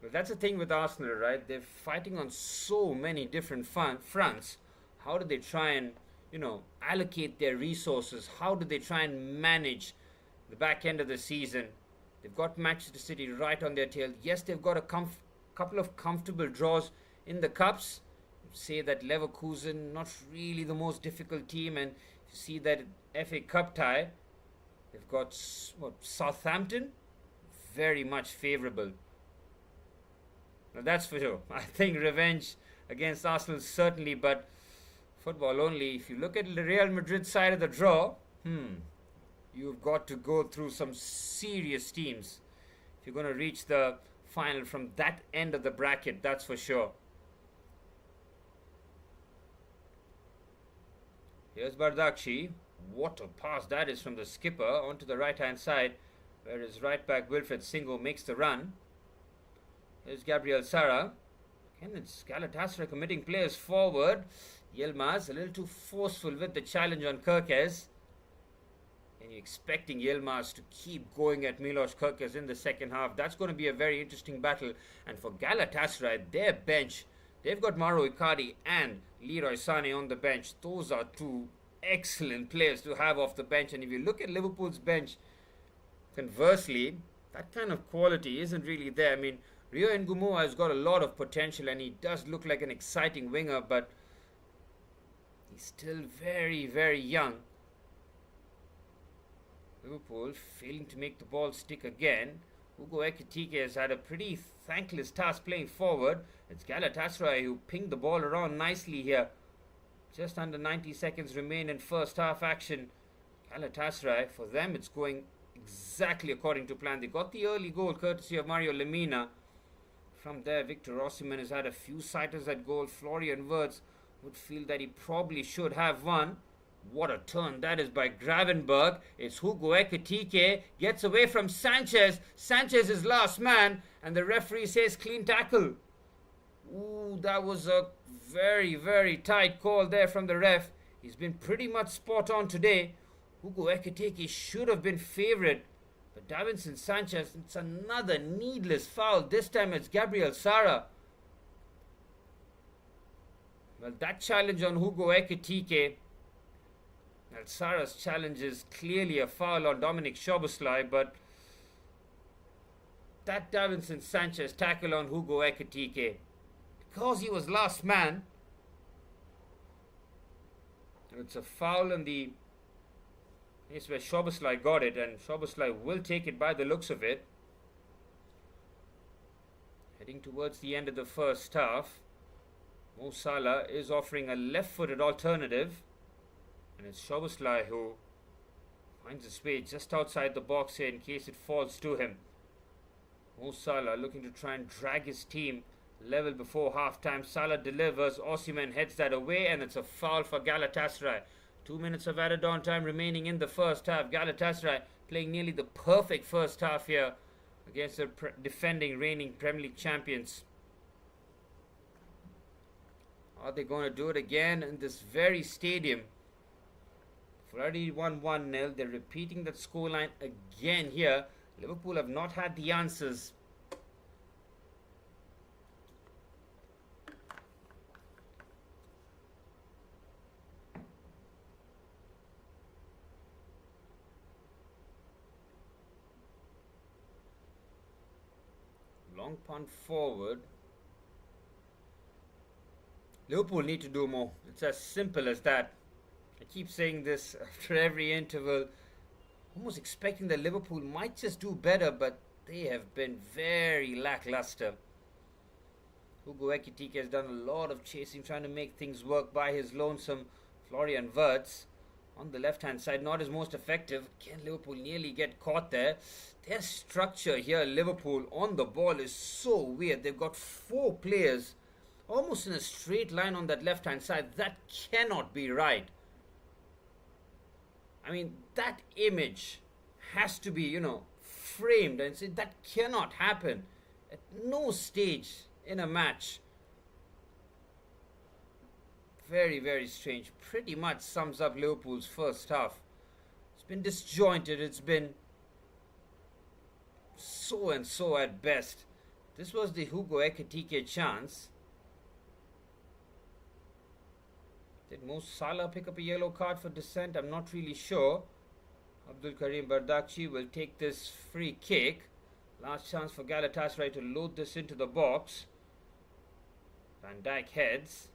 Well, that's the thing with Arsenal, right? They're fighting on so many different fronts. How do they try and, allocate their resources? How do they try and manage the back end of the season? They've got Manchester City right on their tail. Yes, they've got a couple of comfortable draws in the cups. Say that Leverkusen, not really the most difficult team, and you see that FA Cup tie, they've got Southampton, very much favourable. Now that's for sure. I think revenge against Arsenal certainly, but football only. If you look at the Real Madrid side of the draw, you've got to go through some serious teams if you're going to reach the final from that end of the bracket, that's for sure. Here's Bardakci. What a pass that is from the skipper onto the right-hand side, where his right-back Wilfred Singo makes the run. Here's Gabriel Sara. Again, it's Galatasaray committing players forward. Yilmaz a little too forceful with the challenge on Kirkez. And you're expecting Yilmaz to keep going at Milos Kerkez in the second half. That's going to be a very interesting battle. And for Galatasaray, their bench, they've got Mauro Icardi and Leroy Sané on the bench. Those are two excellent players to have off the bench. And if you look at Liverpool's bench, conversely, that kind of quality isn't really there. I mean, Rio Ngumoa has got a lot of potential and he does look like an exciting winger, but he's still very, very young. Liverpool failing to make the ball stick again. Hugo Ekitike has had a pretty thankless task playing forward. It's Galatasaray who pinged the ball around nicely here. Just under 90 seconds remain in first half action. Galatasaray, for them it's going exactly according to plan. They got the early goal courtesy of Mario Lemina. From there, Victor Osimhen has had a few sighters at goal. Florian Wirtz would feel that he probably should have won. What a turn that is by Gravenberg. It's Hugo Ekitike. Gets away from Sanchez. Sanchez is last man. And the referee says clean tackle. Ooh, that was a very, very tight call there from the ref. He's been pretty much spot on today. Hugo Ekitike should have been favourite. But Davinson Sanchez, it's another needless foul. This time it's Gabriel Sara. Well, that challenge on Hugo Ekitike. Well, Sara's challenge is clearly a foul on Dominic Szoboszlai, but that Davinson Sanchez tackle on Hugo Ekitike, because he was last man. And it's a foul in the place where Szoboszlai got it, and Szoboszlai will take it by the looks of it. Heading towards the end of the first half. Mo Salah is offering a left-footed alternative, and it's Szoboszlai who finds his way just outside the box here in case it falls to him. Mo Salah looking to try and drag his team level before half-time. Salah delivers, Osimhen heads that away, and it's a foul for Galatasaray. 2 minutes of added on time remaining in the first half. Galatasaray playing nearly the perfect first half here against the defending reigning Premier League champions. Are they going to do it again in this very stadium? Already won 1-0. They're repeating that scoreline again here. Liverpool have not had the answers. Long punt forward. Liverpool need to do more. It's as simple as that. I keep saying this after every interval. Almost expecting that Liverpool might just do better, but they have been very lackluster. Hugo Ekitike has done a lot of chasing, trying to make things work by his lonesome. Florian Wirtz on the left-hand side, not his most effective. Can Liverpool nearly get caught there? Their structure here, Liverpool, on the ball is so weird. They've got 4 players almost in a straight line on that left-hand side. That cannot be right. I mean, that image has to be, framed and say that cannot happen at no stage in a match. Very, very strange. Pretty much sums up Liverpool's first half. It's been disjointed. It's been so and so at best. This was the Hugo Ekitike chance. Did Mo Salah pick up a yellow card for dissent? I'm not really sure. Abdul Karim Bardakchi will take this free kick. Last chance for Galatasaray to load this into the box. Van Dijk heads.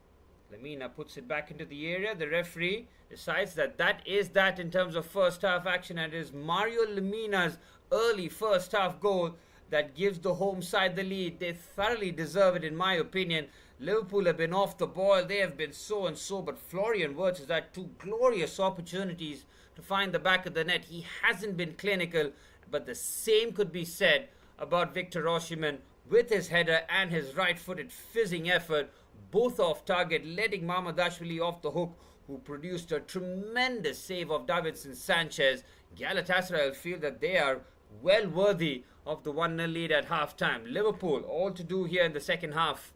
Lemina puts it back into the area. The referee decides that is that in terms of first half action, and it is Mario Lemina's early first half goal that gives the home side the lead. They thoroughly deserve it, in my opinion. Liverpool have been off the ball. They have been so and so, but Florian Wirtz has had 2 glorious opportunities to find the back of the net. He hasn't been clinical, but the same could be said about Victor Osimhen with his header and his right-footed fizzing effort, both off target, letting Mamardashvili off the hook, who produced a tremendous save of Davinson Sanchez. Galatasaray will feel that they are well worthy of the 1-0 lead at half-time. Liverpool, all to do here in the second half.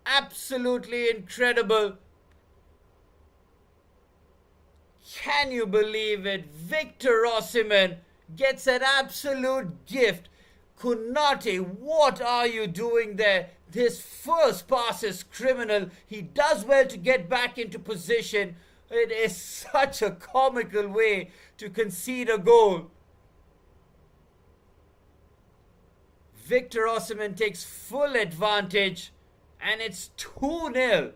Absolutely incredible. Can you believe it? Victor Osimhen gets an absolute gift. Konate, what are you doing there? This first pass is criminal. He does well to get back into position. It is such a comical way to concede a goal. Victor Osimhen takes full advantage and it's 2-0.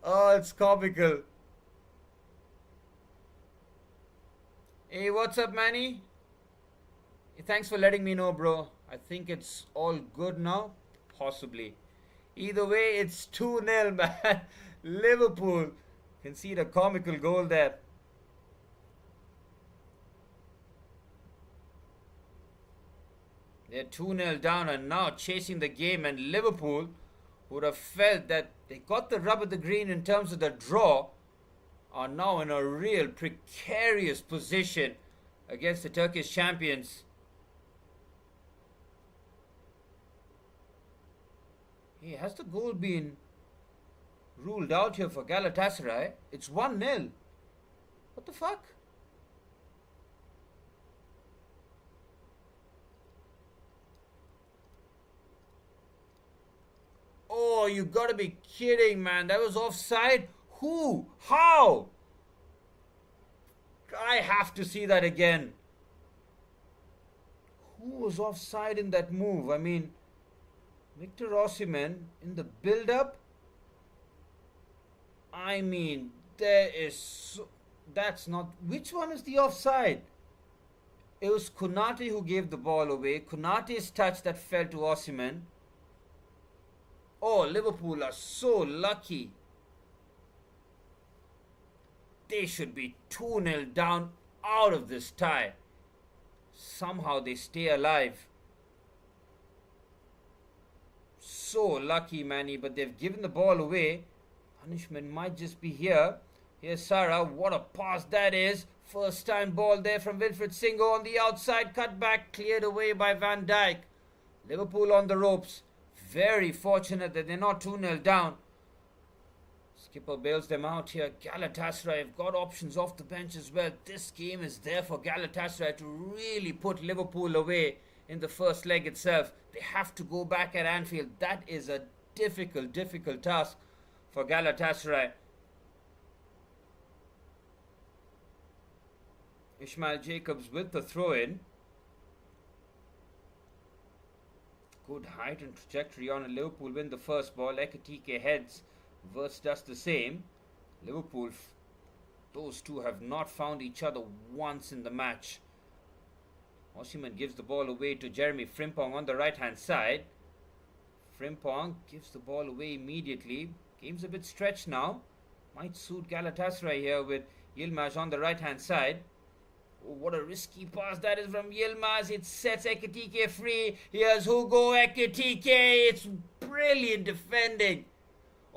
Oh, it's comical. Hey, what's up, Manny? Hey, thanks for letting me know, bro. I think it's all good now. Possibly. Either way, it's 2-0, man. Liverpool concede a comical goal there. They're 2-0 down and now chasing the game, and Liverpool would have felt that they got the rub of the green in terms of the draw, are now in a real precarious position against the Turkish champions. Hey, has the goal been ruled out here for Galatasaray? It's 1-0. What the fuck? Oh, you gotta be kidding, man. That was offside? Who? How? I have to see that again. Who was offside in that move? I mean, Victor Osimhen in the build-up? I mean, there is... that's not... Which one is the offside? It was Konate who gave the ball away. Konate's touch that fell to Osimhen. Oh, Liverpool are so lucky. They should be 2-0 down out of this tie. Somehow they stay alive. So lucky, Manny, but they've given the ball away. Punishment might just be here. Here's Sarah. What a pass that is. First time ball there from Wilfried Singo on the outside. Cut back, cleared away by Van Dijk. Liverpool on the ropes. Very fortunate that they're not 2-0 down. Skipper bails them out here. Galatasaray have got options off the bench as well. This game is there for Galatasaray to really put Liverpool away in the first leg itself. They have to go back at Anfield. That is a difficult task for Galatasaray. Ishmael Jacobs with the throw-in. Good height and trajectory on, and Liverpool win the first ball. Ekitike heads. Wirtz does the same. Liverpool, those two have not found each other once in the match. Osimhen gives the ball away to Jeremy Frimpong on the right hand side. Frimpong gives the ball away immediately. Game's a bit stretched now. Might suit Galatasaray here with Yilmaz on the right hand side. Oh, what a risky pass that is from Yilmaz. It sets Ekitike free. Here's Hugo Ekitike. It's brilliant defending.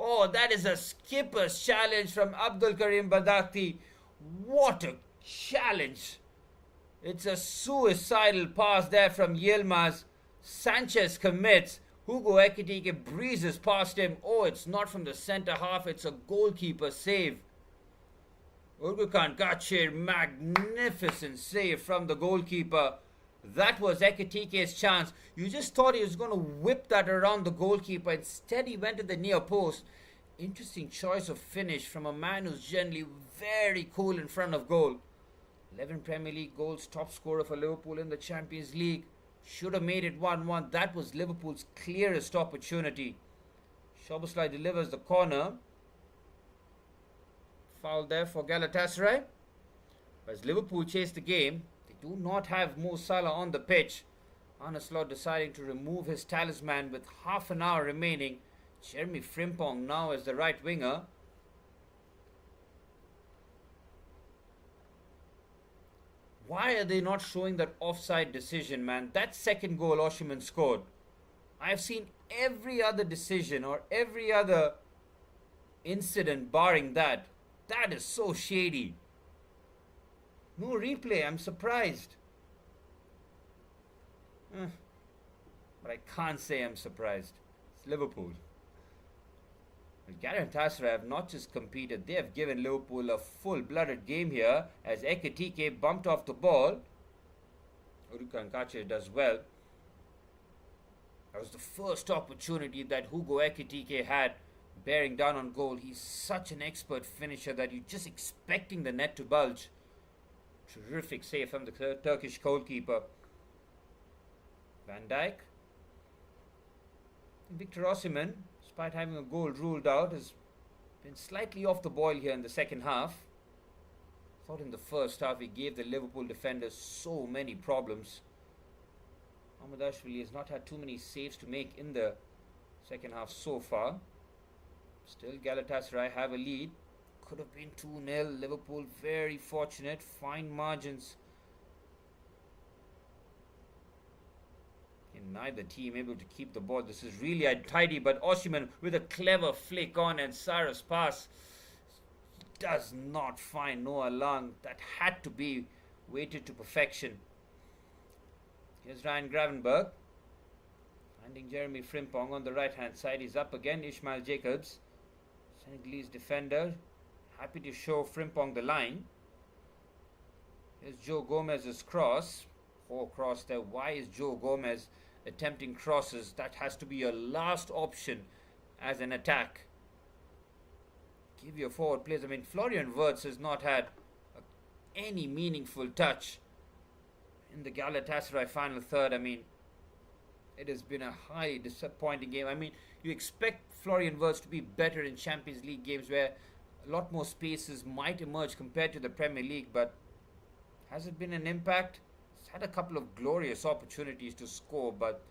Oh, that is a skipper's challenge from Abdul Karim Badakti. What a challenge. It's a suicidal pass there from Yilmaz. Sanchez commits. Hugo Ekitike breezes past him. Oh, it's not from the centre half. It's a goalkeeper save. Urgukan Gachir, magnificent save from the goalkeeper. That was Ekitike's chance. You just thought he was going to whip that around the goalkeeper. Instead, he went to the near post. Interesting choice of finish from a man who's generally very cool in front of goal. 11 Premier League goals, top scorer for Liverpool in the Champions League. Should have made it 1-1. That was Liverpool's clearest opportunity. Szoboszlai delivers the corner. Foul there for Galatasaray. As Liverpool chase the game, they do not have Mo Salah on the pitch. Arne Slot deciding to remove his talisman with half an hour remaining. Jeremy Frimpong now as the right winger. Why are they not showing that offside decision, man? That second goal Osimhen scored. I have seen every other decision or every other incident barring that. That is so shady. No replay. I'm surprised. but I can't say I'm surprised. It's Liverpool. And Galatasaray have not just competed, they have given Liverpool a full-blooded game here as Ekitike bumped off the ball. Urukan Kache does well. That was the first opportunity that Hugo Ekitike had bearing down on goal. He's such an expert finisher that you're just expecting the net to bulge. Terrific save from the Turkish goalkeeper. Van Dijk. Victor Osimhen, despite having a goal ruled out, has been slightly off the boil here in the second half. Thought in the first half he gave the Liverpool defenders so many problems. Ahmedashvili has not had too many saves to make in the second half so far. Still, Galatasaray have a lead. Could have been 2-0. Liverpool very fortunate. Fine margins. And neither team able to keep the ball. This is really untidy, but Osimhen with a clever flick on, and Sarah's pass does not find Noah Lang. That had to be weighted to perfection. Here's Ryan Gravenberg. Finding Jeremy Frimpong on the right hand side. He's up again. Ismail Jacobs, Senegalese defender, happy to show Frimpong the line. Here's Joe Gomez's cross. Oh, cross there. Why is Joe Gomez attempting crosses? That has to be your last option as an attack. Give your forward players. I mean, Florian Wirtz has not had any meaningful touch in the Galatasaray final third. I mean, it has been a highly disappointing game. I mean, you expect Florian Wirtz to be better in Champions League games where a lot more spaces might emerge compared to the Premier League, but has it been an impact? He's had a couple of glorious opportunities to score, but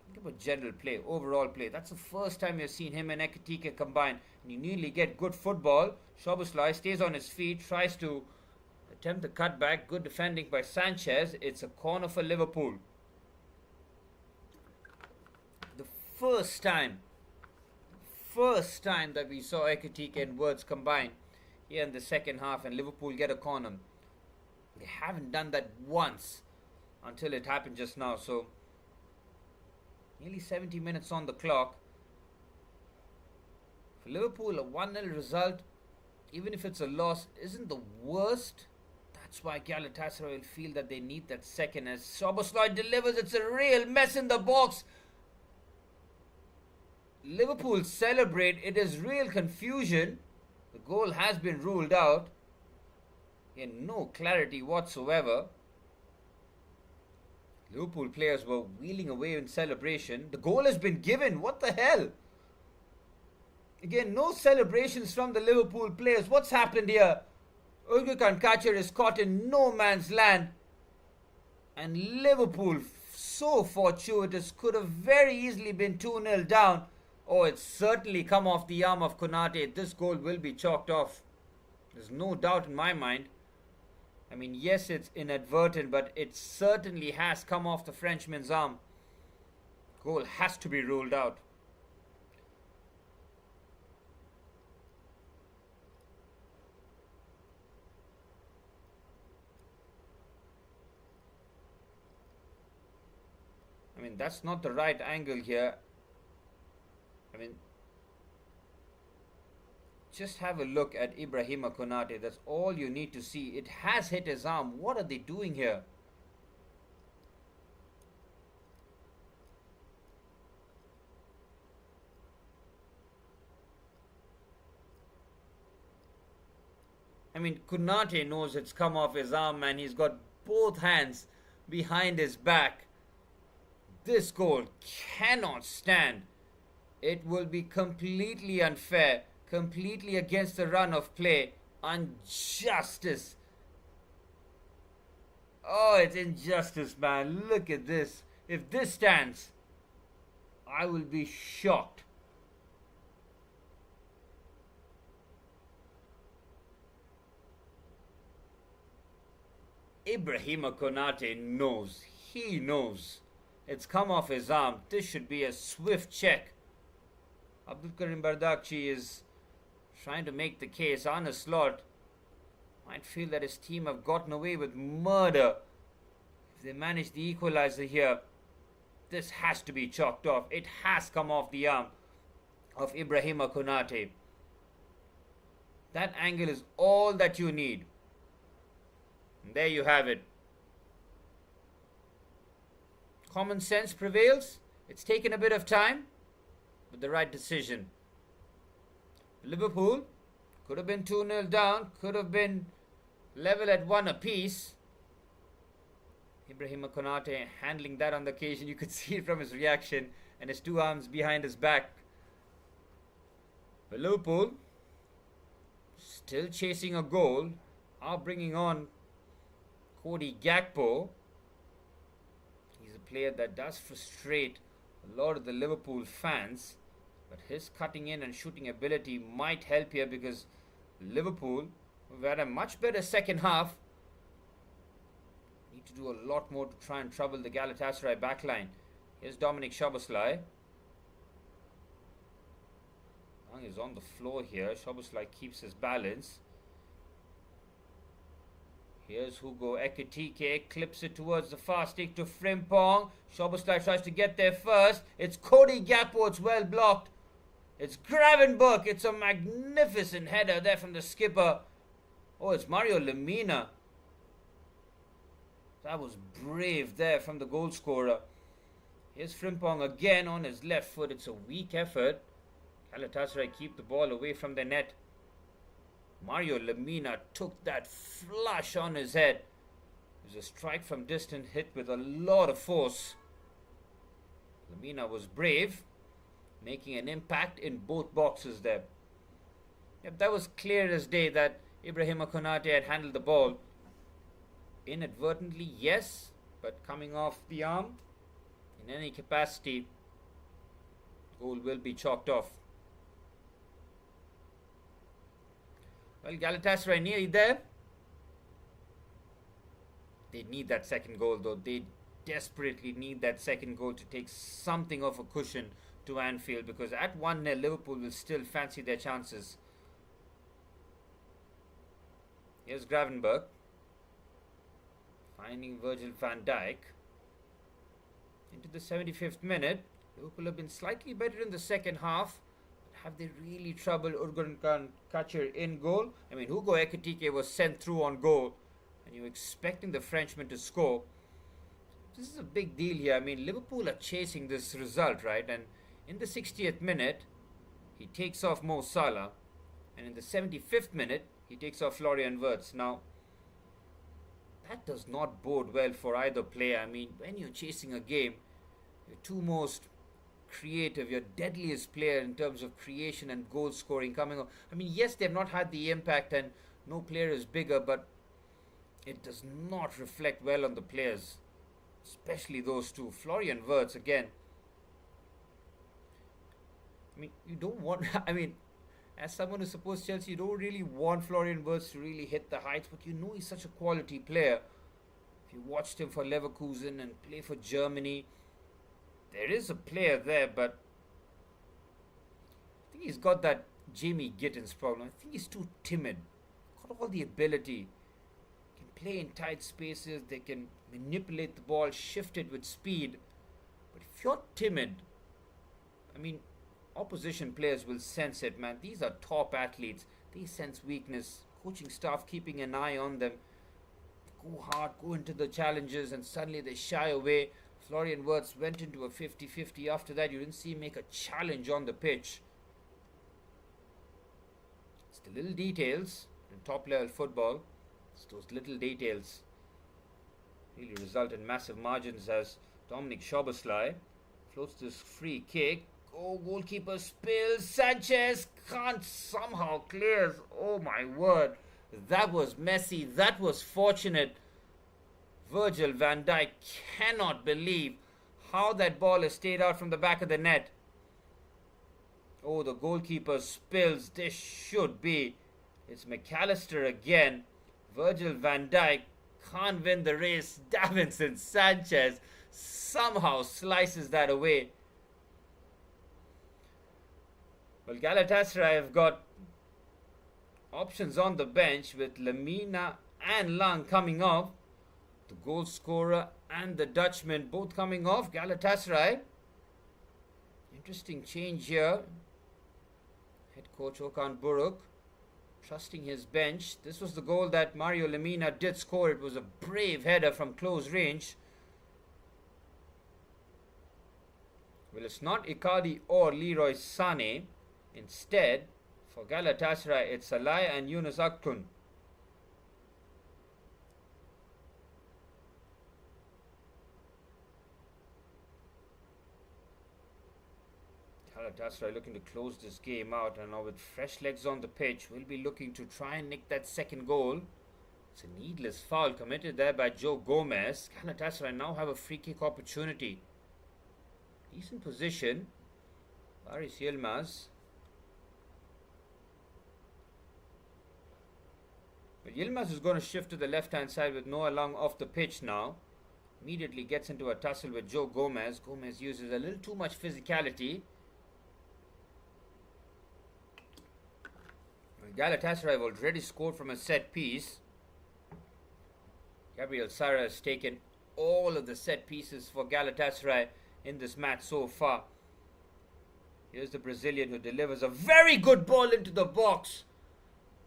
think about general play, overall play. That's the first time you've seen him and Ekitike combine, and you nearly get good football. Szoboszlai stays on his feet, tries to attempt the cutback. Good defending by Sanchez. It's a corner for Liverpool. The first time that we saw Ekitike and Wirtz combine here in the second half, and Liverpool get a corner. They haven't done that once until it happened just now. So nearly 70 minutes on the clock. For Liverpool, a 1-0 result, even if it's a loss, isn't the worst. That's why Galatasaray will feel that they need that second, as Szoboszlai delivers. It's a real mess in the box. Liverpool celebrate. It is real confusion. The goal has been ruled out. In no clarity whatsoever. Liverpool players were wheeling away in celebration. The goal has been given. What the hell? Again, no celebrations from the Liverpool players. What's happened here? Özgürkan Kaçer is caught in no man's land. And Liverpool, so fortuitous, could have very easily been 2-0 down. Oh, it's certainly come off the arm of Konate. This goal will be chalked off. There's no doubt in my mind. I mean, yes, it's inadvertent, but it certainly has come off the Frenchman's arm. Goal has to be ruled out. I mean, that's not the right angle here. I mean, just have a look at Ibrahima Konate. That's all you need to see. It has hit his arm. What are they doing here? I mean, Konate knows it's come off his arm, and he's got both hands behind his back. This goal cannot stand. It will be completely unfair. Completely against the run of play. Injustice. Oh, it's injustice, man. Look at this. If this stands, I will be shocked. Ibrahima Konate knows. He knows. It's come off his arm. This should be a swift check. Abdulkarim Bardakchi is trying to make the case. Arne Slot might feel that his team have gotten away with murder if they manage the equalizer here. this has to be chalked off. It has come off the arm of Ibrahima Konate. That angle is all that you need. And there you have it. Common sense prevails. It's taken a bit of time, but the right decision. Liverpool could have been 2-0 down, could have been level at 1 apiece. Ibrahima Konate handling that on the occasion. You could see it from his reaction and his two arms behind his back. But Liverpool, still chasing a goal, are bringing on Cody Gakpo. He's a player that does frustrate a lot of the Liverpool fans, but his cutting in and shooting ability might help here, because Liverpool, who've had a much better second half, need to do a lot more to try and trouble the Galatasaray backline. Here's Dominic Szoboszlai. Young is on the floor here. Szoboszlai keeps his balance. Here's Hugo Ekitike, clips it towards the far stick to Frimpong. Szoboszlai tries to get there first. It's Cody Gakpo, it's well blocked. It's Gravenberch, it's a magnificent header there from the skipper. Oh, it's Mario Lemina. That was brave there from the goal scorer. Here's Frimpong again on his left foot. It's a weak effort. Galatasaray keep the ball away from the net. Mario Lemina took that flush on his head. It was a strike from distance, hit with a lot of force. Lemina was brave, making an impact in both boxes there. Yep, that was clear as day that Ibrahima Konate had handled the ball. Inadvertently, yes, but coming off the arm, in any capacity, goal will be chalked off. Well, Galatasaray nearly there. They need that second goal though. They desperately need that second goal to take something of a cushion to Anfield, because at 1-0 Liverpool will still fancy their chances. Here's Gravenberch finding Virgil van Dijk. Into the 75th minute. Liverpool have been slightly better in the second half. Have they really troubled Urgun Kacher in goal? I mean, Hugo Ekitike was sent through on goal, and you're expecting the Frenchman to score. This is a big deal here. I mean, Liverpool are chasing this result, right? And in the 60th minute, he takes off Mo Salah, and in the 75th minute, he takes off Florian Wirtz. Now, that does not bode well for either player. I mean, when you're chasing a game, your two most creative, your deadliest player in terms of creation and goal scoring coming up. I mean, yes, they've not had the impact and no player is bigger, but it does not reflect well on the players, especially those two. Florian Wirtz again. I mean, you don't want, I mean, as someone who supports Chelsea, you don't really want Florian Wirtz to really hit the heights, but you know he's such a quality player. If you watched him for Leverkusen and play for Germany, there is a player there, but I think he's got that Jamie Gittins problem. I think he's too timid. Got all the ability. Can play in tight spaces. They can manipulate the ball, shift it with speed. But if you're timid, I mean, opposition players will sense it, man. These are top athletes. They sense weakness. Coaching staff keeping an eye on them. Go hard, go into the challenges, and suddenly they shy away. Florian Wirtz went into a 50-50. After that, you didn't see him make a challenge on the pitch. It's the little details in top-level football. It's those little details really result in massive margins, as Dominic Szoboszlai floats this free kick. Oh, goalkeeper spills. Sanchez can't somehow clears. Oh, my word. That was messy. That was fortunate. Virgil van Dijk cannot believe how that ball has stayed out from the back of the net. Oh, the goalkeeper spills. This should be. It's McAllister again. Virgil van Dijk can't win the race. Davinson Sanchez somehow slices that away. Well, Galatasaray have got options on the bench with Lemina and Lang coming off. The goal scorer and the Dutchman both coming off. Galatasaray. Interesting change here. Head coach Okan Buruk trusting his bench. This was the goal that Mario Lemina did score. It was a brave header from close range. Well, it's not Icardi or Leroy Sané. Instead, for Galatasaray, it's Salah and Yunus Akgün. Galatasaray looking to close this game out, and now with fresh legs on the pitch, will be looking to try and nick that second goal. It's a needless foul committed there by Joe Gomez. Galatasaray now have a free kick opportunity. Decent position. Baris Yilmaz. But Yilmaz is going to shift to the left-hand side with Noah Long off the pitch now. Immediately gets into a tussle with Joe Gomez. Gomez uses a little too much physicality. Galatasaray have already scored from a set piece. Gabriel Sara has taken all of the set pieces for Galatasaray in this match so far. Here's the Brazilian who delivers a very good ball into the box.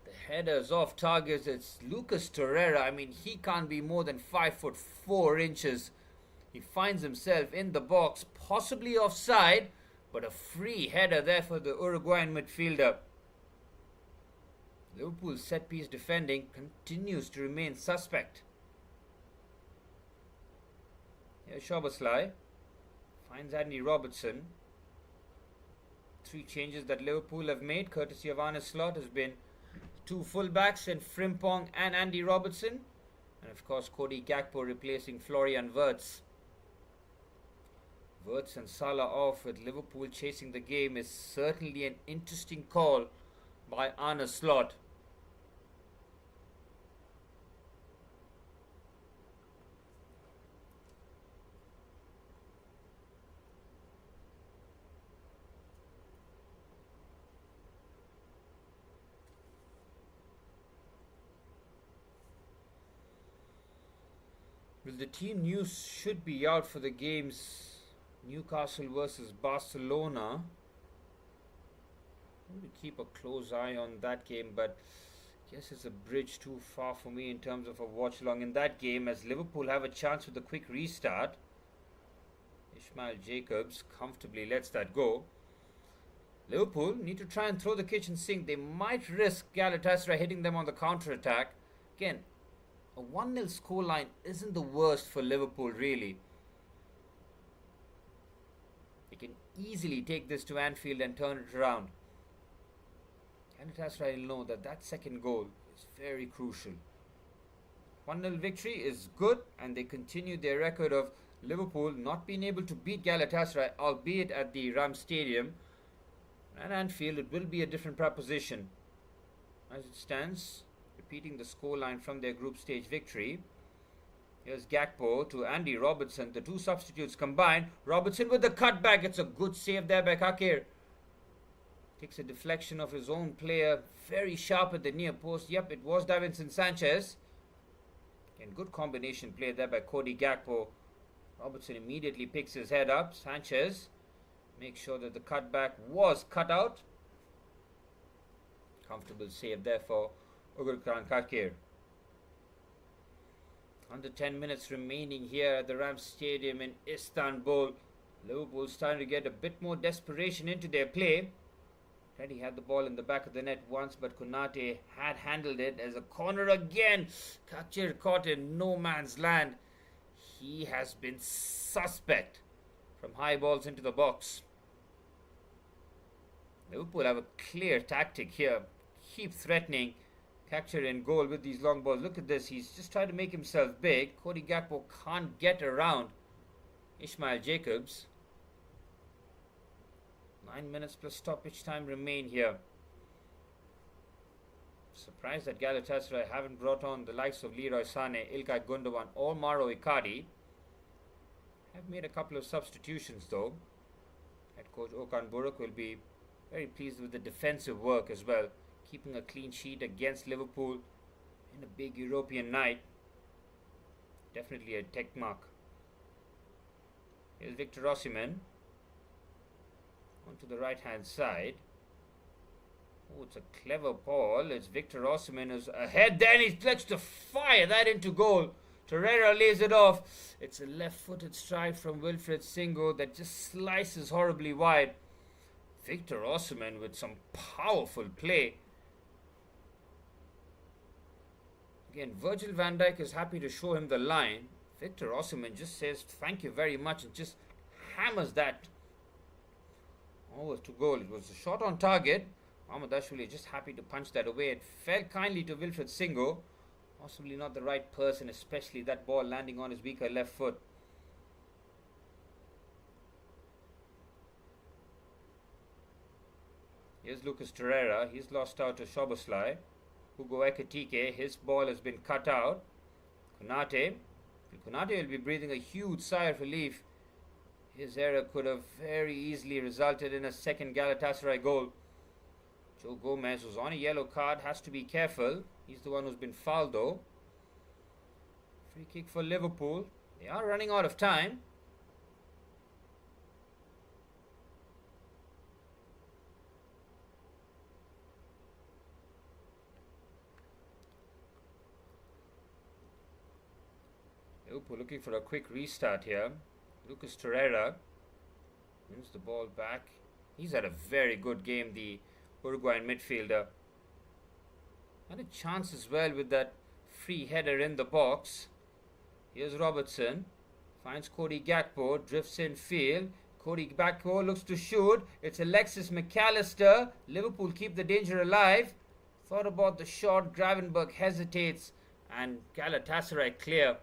The header's off target. It's Lucas Torreira. I mean, he can't be more than 5'4". He finds himself in the box, possibly offside, but a free header there for the Uruguayan midfielder. Liverpool's set-piece defending continues to remain suspect. Here's Szoboszlai. Finds Andy Robertson. 3 changes that Liverpool have made, courtesy of Arne Slot, has been 2 fullbacks in Frimpong and Andy Robertson. And of course, Cody Gakpo replacing Florian Wirtz. Wirtz and Salah off with Liverpool chasing the game is certainly an interesting call by Arne Slot. Well, the team news should be out for the games Newcastle versus Barcelona. I'm going to keep a close eye on that game, but I guess it's a bridge too far for me in terms of a watch along in that game, as Liverpool have a chance with a quick restart. Ismail Jacobs comfortably lets that go. Liverpool need to try and throw the kitchen sink. They might risk Galatasaray hitting them on the counter-attack. Again, a 1-0 scoreline isn't the worst for Liverpool, really. They can easily take this to Anfield and turn it around. Galatasaray will know that that second goal is very crucial. 1-0 victory is good, and they continue their record of Liverpool not being able to beat Galatasaray, albeit at the Ram Stadium. At Anfield, it will be a different proposition. As it stands, repeating the scoreline from their group stage victory. Here's Gakpo to Andy Robertson. The 2 substitutes combined. Robertson with the cutback. It's a good save there by Kakir. Takes a deflection of his own player. Very sharp at the near post. Yep, it was Davinson Sanchez. And good combination play there by Cody Gakpo. Robertson immediately picks his head up. Sanchez makes sure that the cutback was cut out. Comfortable save there for Ugurkan Kakir. Under 10 minutes remaining here at the Ram Stadium in Istanbul. Liverpool starting to get a bit more desperation into their play. Already had the ball in the back of the net once, but Konate had handled it as a corner again. Kakir caught in no man's land. He has been suspect from high balls into the box. Liverpool have a clear tactic here. Keep threatening. Capture in goal with these long balls. Look at this. He's just trying to make himself big. Cody Gakpo can't get around Ismail Jacobs. 9 minutes plus stoppage time remain here. Surprised that Galatasaray haven't brought on the likes of Leroy Sané, Ilkay Gundogan or Mauro Icardi. Have made a couple of substitutions though. Head coach Okan Buruk will be very pleased with the defensive work as well. Keeping a clean sheet against Liverpool in a big European night. Definitely a tech mark. Here's Victor Osimhen. Onto the right hand side. Oh, it's a clever ball. It's Victor Osimhen who's ahead. Then he lets to fire that into goal. Torreira lays it off. It's a left-footed strike from Wilfred Singo that just slices horribly wide. Victor Osimhen with some powerful play. Again, Virgil van Dijk is happy to show him the line. Victor Osimhen just says thank you very much and just hammers that over to goal. It was a shot on target. Mamardashvili just happy to punch that away. It fell kindly to Wilfred Singo. Possibly not the right person, especially that ball landing on his weaker left foot. Here's Lucas Torreira. He's lost out to Szoboszlai. Hugo Ekitike. His ball has been cut out. Konate. Konate will be breathing a huge sigh of relief. His error could have very easily resulted in a second Galatasaray goal. Joe Gomez, who's on a yellow card, has to be careful. He's the one who's been fouled though. Free kick for Liverpool. They are running out of time. Liverpool looking for a quick restart here. Lucas Torreira wins the ball back. He's had a very good game, the Uruguayan midfielder. Had a chance as well with that free header in the box. Here's Robertson. Finds Cody Gakpo. Drifts in field. Cody Gakpo looks to shoot. It's Alexis McAllister. Liverpool keep the danger alive. Thought about the shot. Gravenberch hesitates. And Galatasaray clear.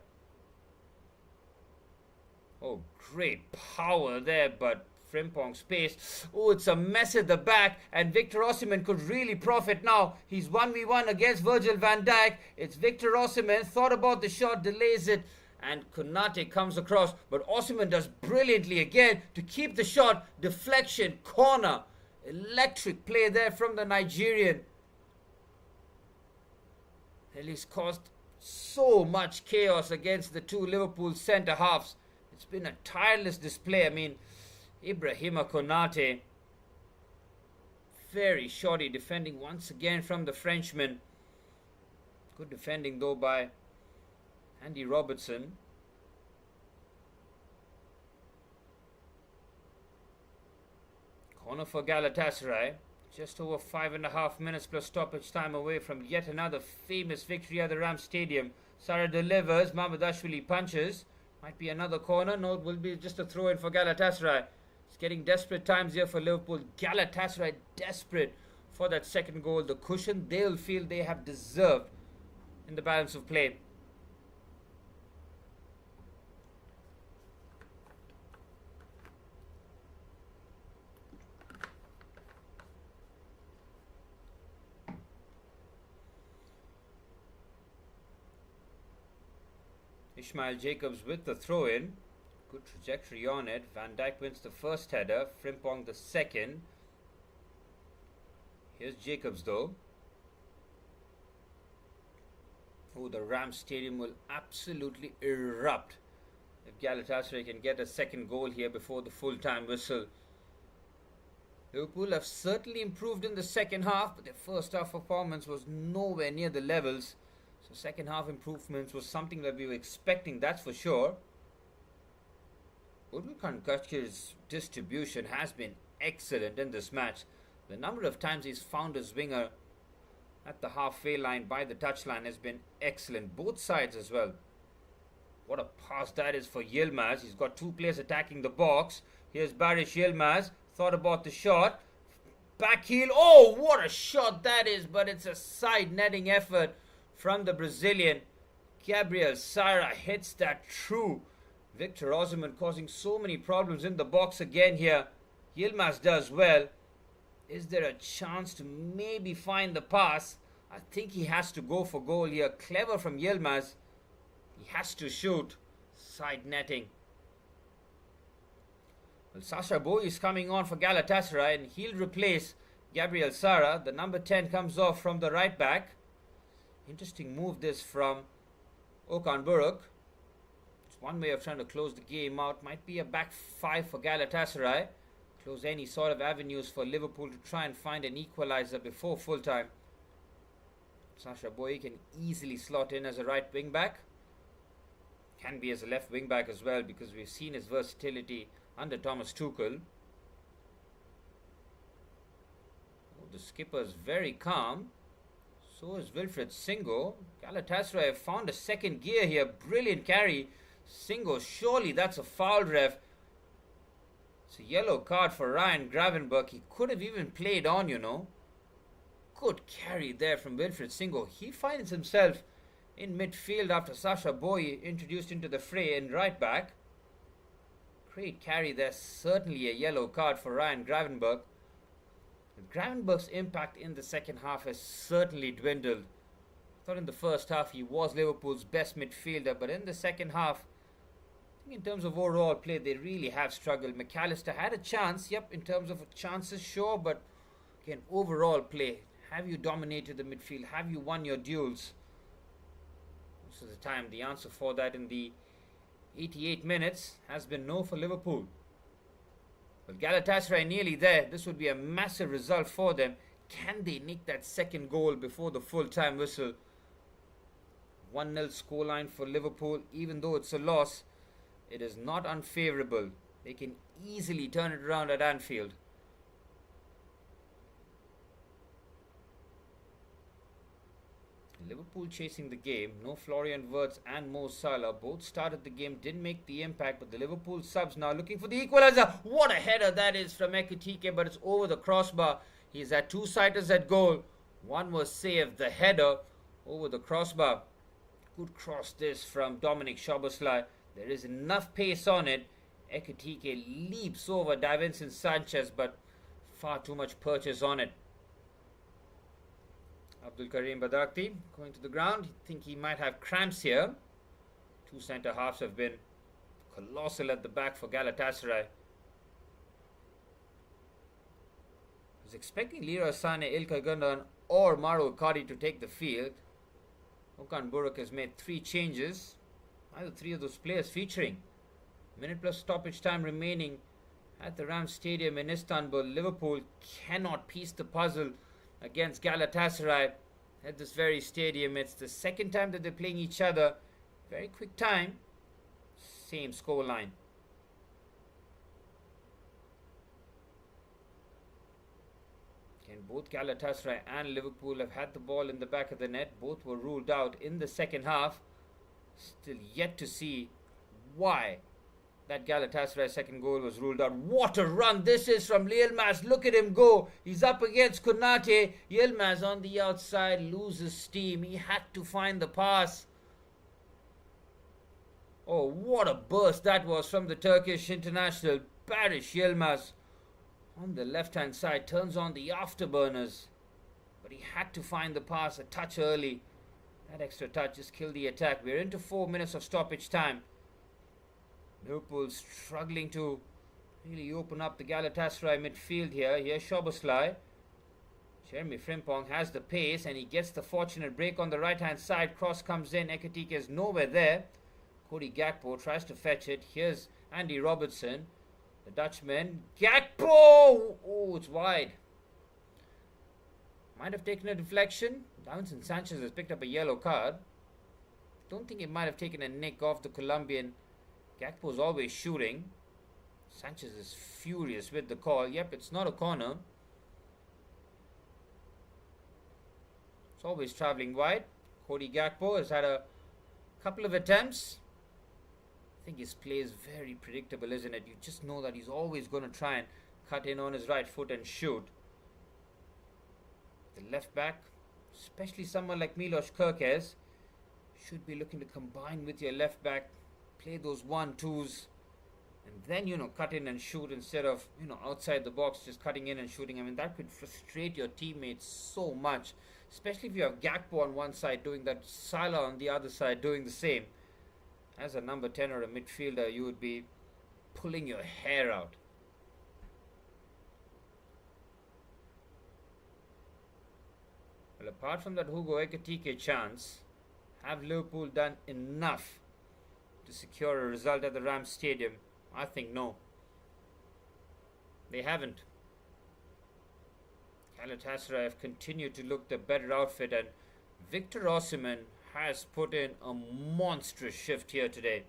Oh, great power there, but Frimpong space. Oh, it's a mess at the back, and Victor Osimhen could really profit now. He's 1v1 against Virgil van Dijk. It's Victor Osimhen, thought about the shot, delays it, and Konate comes across, but Osimhen does brilliantly again to keep the shot. Deflection, corner. Electric play there from the Nigerian. He's caused so much chaos against the two Liverpool centre-halves. It's been a tireless display. I mean, Ibrahima Konate, very shoddy defending once again from the Frenchman. Good defending though by Andy Robertson. Corner for Galatasaray. Just over 5.5 minutes plus stoppage time away from yet another famous victory at the Ram Stadium. Sarr delivers. Mamardashvili punches. Might be another corner. No, it will be just a throw in for Galatasaray. It's getting desperate times here for Liverpool. Galatasaray desperate for that second goal. The cushion they'll feel they have deserved in the balance of play. Ishmael Jacobs with the throw in. Good trajectory on it. Van Dijk wins the first header. Frimpong the second. Here's Jacobs though. Oh, the Ram Stadium will absolutely erupt if Galatasaray can get a second goal here before the full-time whistle. Liverpool have certainly improved in the second half, but their first half performance was nowhere near the levels. So second half improvements was something that we were expecting, that's for sure. Gurkan Kachkir's distribution has been excellent in this match. The number of times he's found his winger at the halfway line by the touchline has been excellent. Both sides as well. What a pass that is for Yilmaz. He's got two players attacking the box. Here's Barish Yilmaz. Thought about the shot. Back heel. Oh, what a shot that is. But it's a side netting effort from the Brazilian. Gabriel Sara hits that true. Victor Osimhen causing so many problems in the box again here. Yilmaz does well. Is there a chance to maybe find the pass? I think he has to go for goal here. Clever from Yilmaz. He has to shoot. Side netting. Well, Sasha Boy is coming on for Galatasaray and he'll replace Gabriel Sara. The number 10 comes off from the right back. Interesting move this from Okan Buruk. one way of trying to close the game out. Might be a back five for Galatasaray. Close any sort of avenues for Liverpool to try and find an equalizer before full time. Sacha Boey can easily slot in as a right wing back. Can be as a left wing back as well, because we've seen his versatility under Thomas Tuchel. Oh, the skipper is very calm. So is Wilfried Singo. Galatasaray have found a second gear here. Brilliant carry. Singo, surely that's a foul, ref. It's a yellow card for Ryan Gravenberch. He could have even played on, you know. Good carry there from Wilfried Singo. He finds himself in midfield after Sacha Boey introduced into the fray in right back. Great carry there. Certainly a yellow card for Ryan Gravenberch. Gravenberch's impact in the second half has certainly dwindled. I thought in the first half he was Liverpool's best midfielder, but in the second half, I think in terms of overall play, they really have struggled. McAllister had a chance, yep, in terms of chances, sure, but again, overall play. Have you dominated the midfield? Have you won your duels? Most of the time, the answer for that in the 88 minutes has been no for Liverpool. Well, Galatasaray nearly there. This would be a massive result for them. Can they nick that second goal before the full-time whistle? 1-0 scoreline for Liverpool. Even though it's a loss, it is not unfavourable. They can easily turn it around at Anfield. Liverpool chasing the game. No Florian Wirtz and Mo Salah. Both started the game, didn't make the impact, but the Liverpool subs now looking for the equalizer. What a header that is from Ekitike, but it's over the crossbar. He's had two-sighters at goal. One was saved. The header over the crossbar. Good cross this from Dominic Szoboszlai. There is enough pace on it. Ekitike leaps over Davinson Sanchez, but far too much purchase on it. Abdul Karim Badakti going to the ground. I think he might have cramps here. Two centre halves have been colossal at the back for Galatasaray. I was expecting Leroy Sané, Ilkay Gundogan or Mauro Icardi to take the field. Okan Buruk has made 3 changes. Either 3 of those players featuring. Minute plus stoppage time remaining at the Ram Stadium in Istanbul. Liverpool cannot piece the puzzle against Galatasaray at this very stadium. It's the second time that they're playing each other. Very quick time. Same scoreline. Again, both Galatasaray and Liverpool have had the ball in the back of the net. Both were ruled out in the second half. Still yet to see why that Galatasaray second goal was ruled out. What a run this is from Yilmaz. Look at him go. He's up against Konate. Yilmaz on the outside loses steam. He had to find the pass. Oh, what a burst that was from the Turkish international. Barış Yilmaz on the left-hand side turns on the afterburners. But he had to find the pass a touch early. That extra touch just killed the attack. We're into 4 minutes of stoppage time. Liverpool struggling to really open up the Galatasaray midfield here. Here's Szoboszlai. Jeremy Frimpong has the pace and he gets the fortunate break on the right-hand side. Cross comes in. Ekitike is nowhere there. Cody Gakpo tries to fetch it. Here's Andy Robertson, the Dutchman. Gakpo! Oh, it's wide. Might have taken a deflection. Davinson Sanchez has picked up a yellow card. Don't think it might have taken a nick off the Colombian. Gakpo's always shooting. Sanchez is furious with the call. Yep, it's not a corner. It's always travelling wide. Cody Gakpo has had a couple of attempts. I think his play is very predictable, isn't it? You just know that he's always going to try and cut in on his right foot and shoot. The left back, especially someone like Milos Kerkez, should be looking to combine with your left back. Play those 1-2s and then, cut in and shoot instead of, outside the box just cutting in and shooting. I mean, that could frustrate your teammates so much, especially if you have Gakpo on one side doing that, Salah on the other side doing the same. As a number 10 or a midfielder, you would be pulling your hair out. Well, apart from that Hugo Ekitike chance, have Liverpool done enough to secure a result at the Rams Stadium? I think no. They haven't. Galatasaray have continued to look the better outfit, and Victor Osimhen has put in a monstrous shift here today.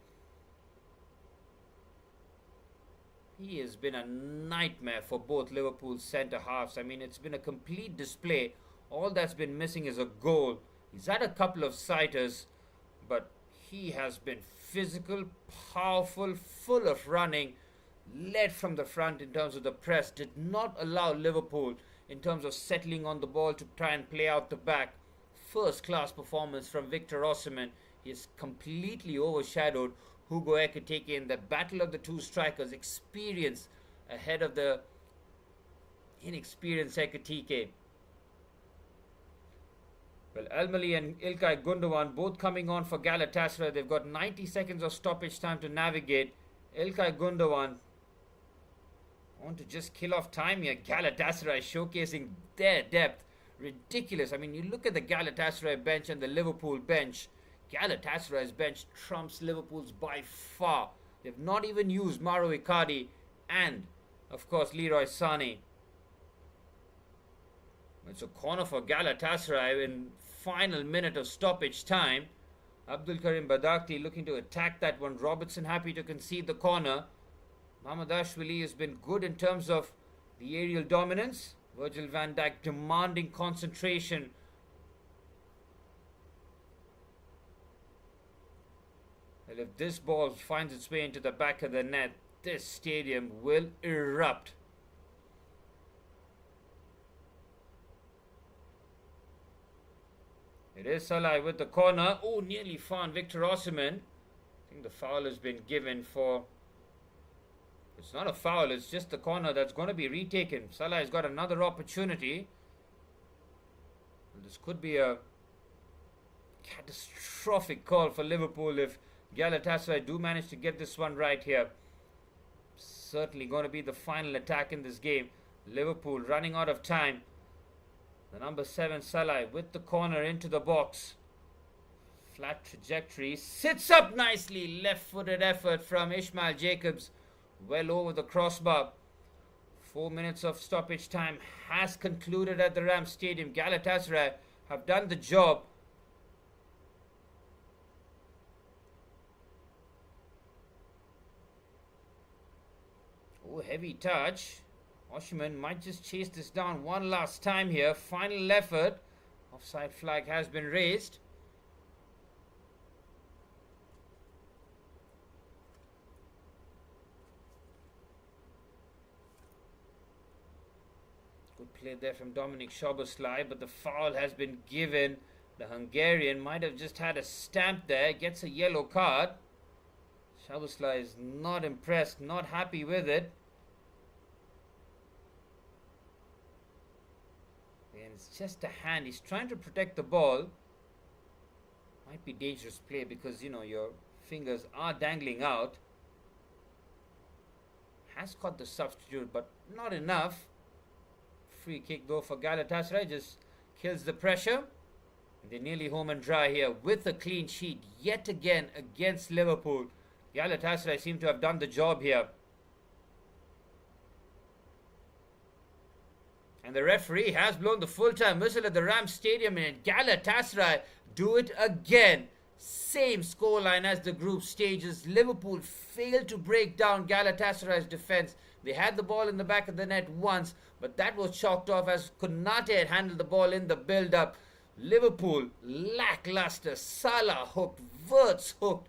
He has been a nightmare for both Liverpool's centre halves. I mean, it's been a complete display. All that's been missing is a goal. He's had a couple of sighters, but he has been physical, powerful, full of running, led from the front in terms of the press, did not allow Liverpool in terms of settling on the ball to try and play out the back. First class performance from Victor Osimhen. He is completely overshadowed Hugo Ekitike in the battle of the two strikers. Experience ahead of the inexperienced Ekitike. Well, Elmali and İlkay Gundogan both coming on for Galatasaray. They've got 90 seconds of stoppage time to navigate. İlkay Gundogan want to just kill off time here. Galatasaray showcasing their depth. Ridiculous. I mean, you look at the Galatasaray bench and the Liverpool bench. Galatasaray's bench trumps Liverpool's by far. They've not even used Mauro Icardi and, of course, Leroy Sané. It's a corner for Galatasaray in final minute of stoppage time. Abdulkarim Badakti looking to attack that one. Robertson happy to concede the corner. Mamardashvili has been good in terms of the aerial dominance. Virgil van Dijk demanding concentration. Well, if this ball finds its way into the back of the net, this stadium will erupt. It is Salah with the corner. Oh, nearly found Victor Osimhen. I think the foul has been given for... It's not a foul, it's just the corner that's going to be retaken. Salah has got another opportunity. This could be a catastrophic call for Liverpool if Galatasaray do manage to get this one right here. Certainly going to be the final attack in this game. Liverpool running out of time. The number 7 Salah with the corner into the box. Flat trajectory. Sits up nicely. Left-footed effort from Ismail Jacobs. Well over the crossbar. 4 minutes of stoppage time has concluded at the Rams Stadium. Galatasaray have done the job. Oh, heavy touch. Osimhen might just chase this down one last time here. Final effort. Offside flag has been raised. Good play there from Dominik Szoboszlai, but the foul has been given. The Hungarian might have just had a stamp there. Gets a yellow card. Szoboszlai is not impressed, not happy with it. And it's just a hand. He's trying to protect the ball. Might be dangerous play because, you know, your fingers are dangling out. Has caught the substitute, but not enough. Free kick though for Galatasaray. Just kills the pressure. And they're nearly home and dry here with a clean sheet yet again against Liverpool. Galatasaray seem to have done the job here. And the referee has blown the full-time whistle at the Rams Stadium, and Galatasaray do it again. Same scoreline as the group stages. Liverpool failed to break down Galatasaray's defense. They had the ball in the back of the net once, but that was chalked off as Konate had handled the ball in the build-up. Liverpool lackluster. Salah hooked. Wirtz hooked.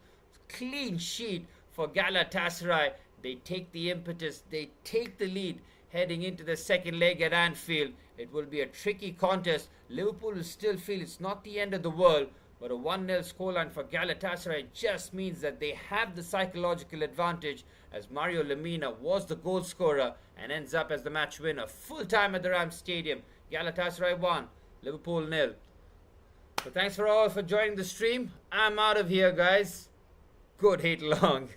Clean sheet for Galatasaray. They take the impetus. They take the lead heading into the second leg at Anfield. It will be a tricky contest. Liverpool will still feel it's not the end of the world, but a 1-0 scoreline for Galatasaray just means that they have the psychological advantage, as Mario Lemina was the goal scorer and ends up as the match winner. Full time at the Rams Stadium. Galatasaray 1, Liverpool 0. So thanks for all for joining the stream. I'm out of here, guys. Good hate long.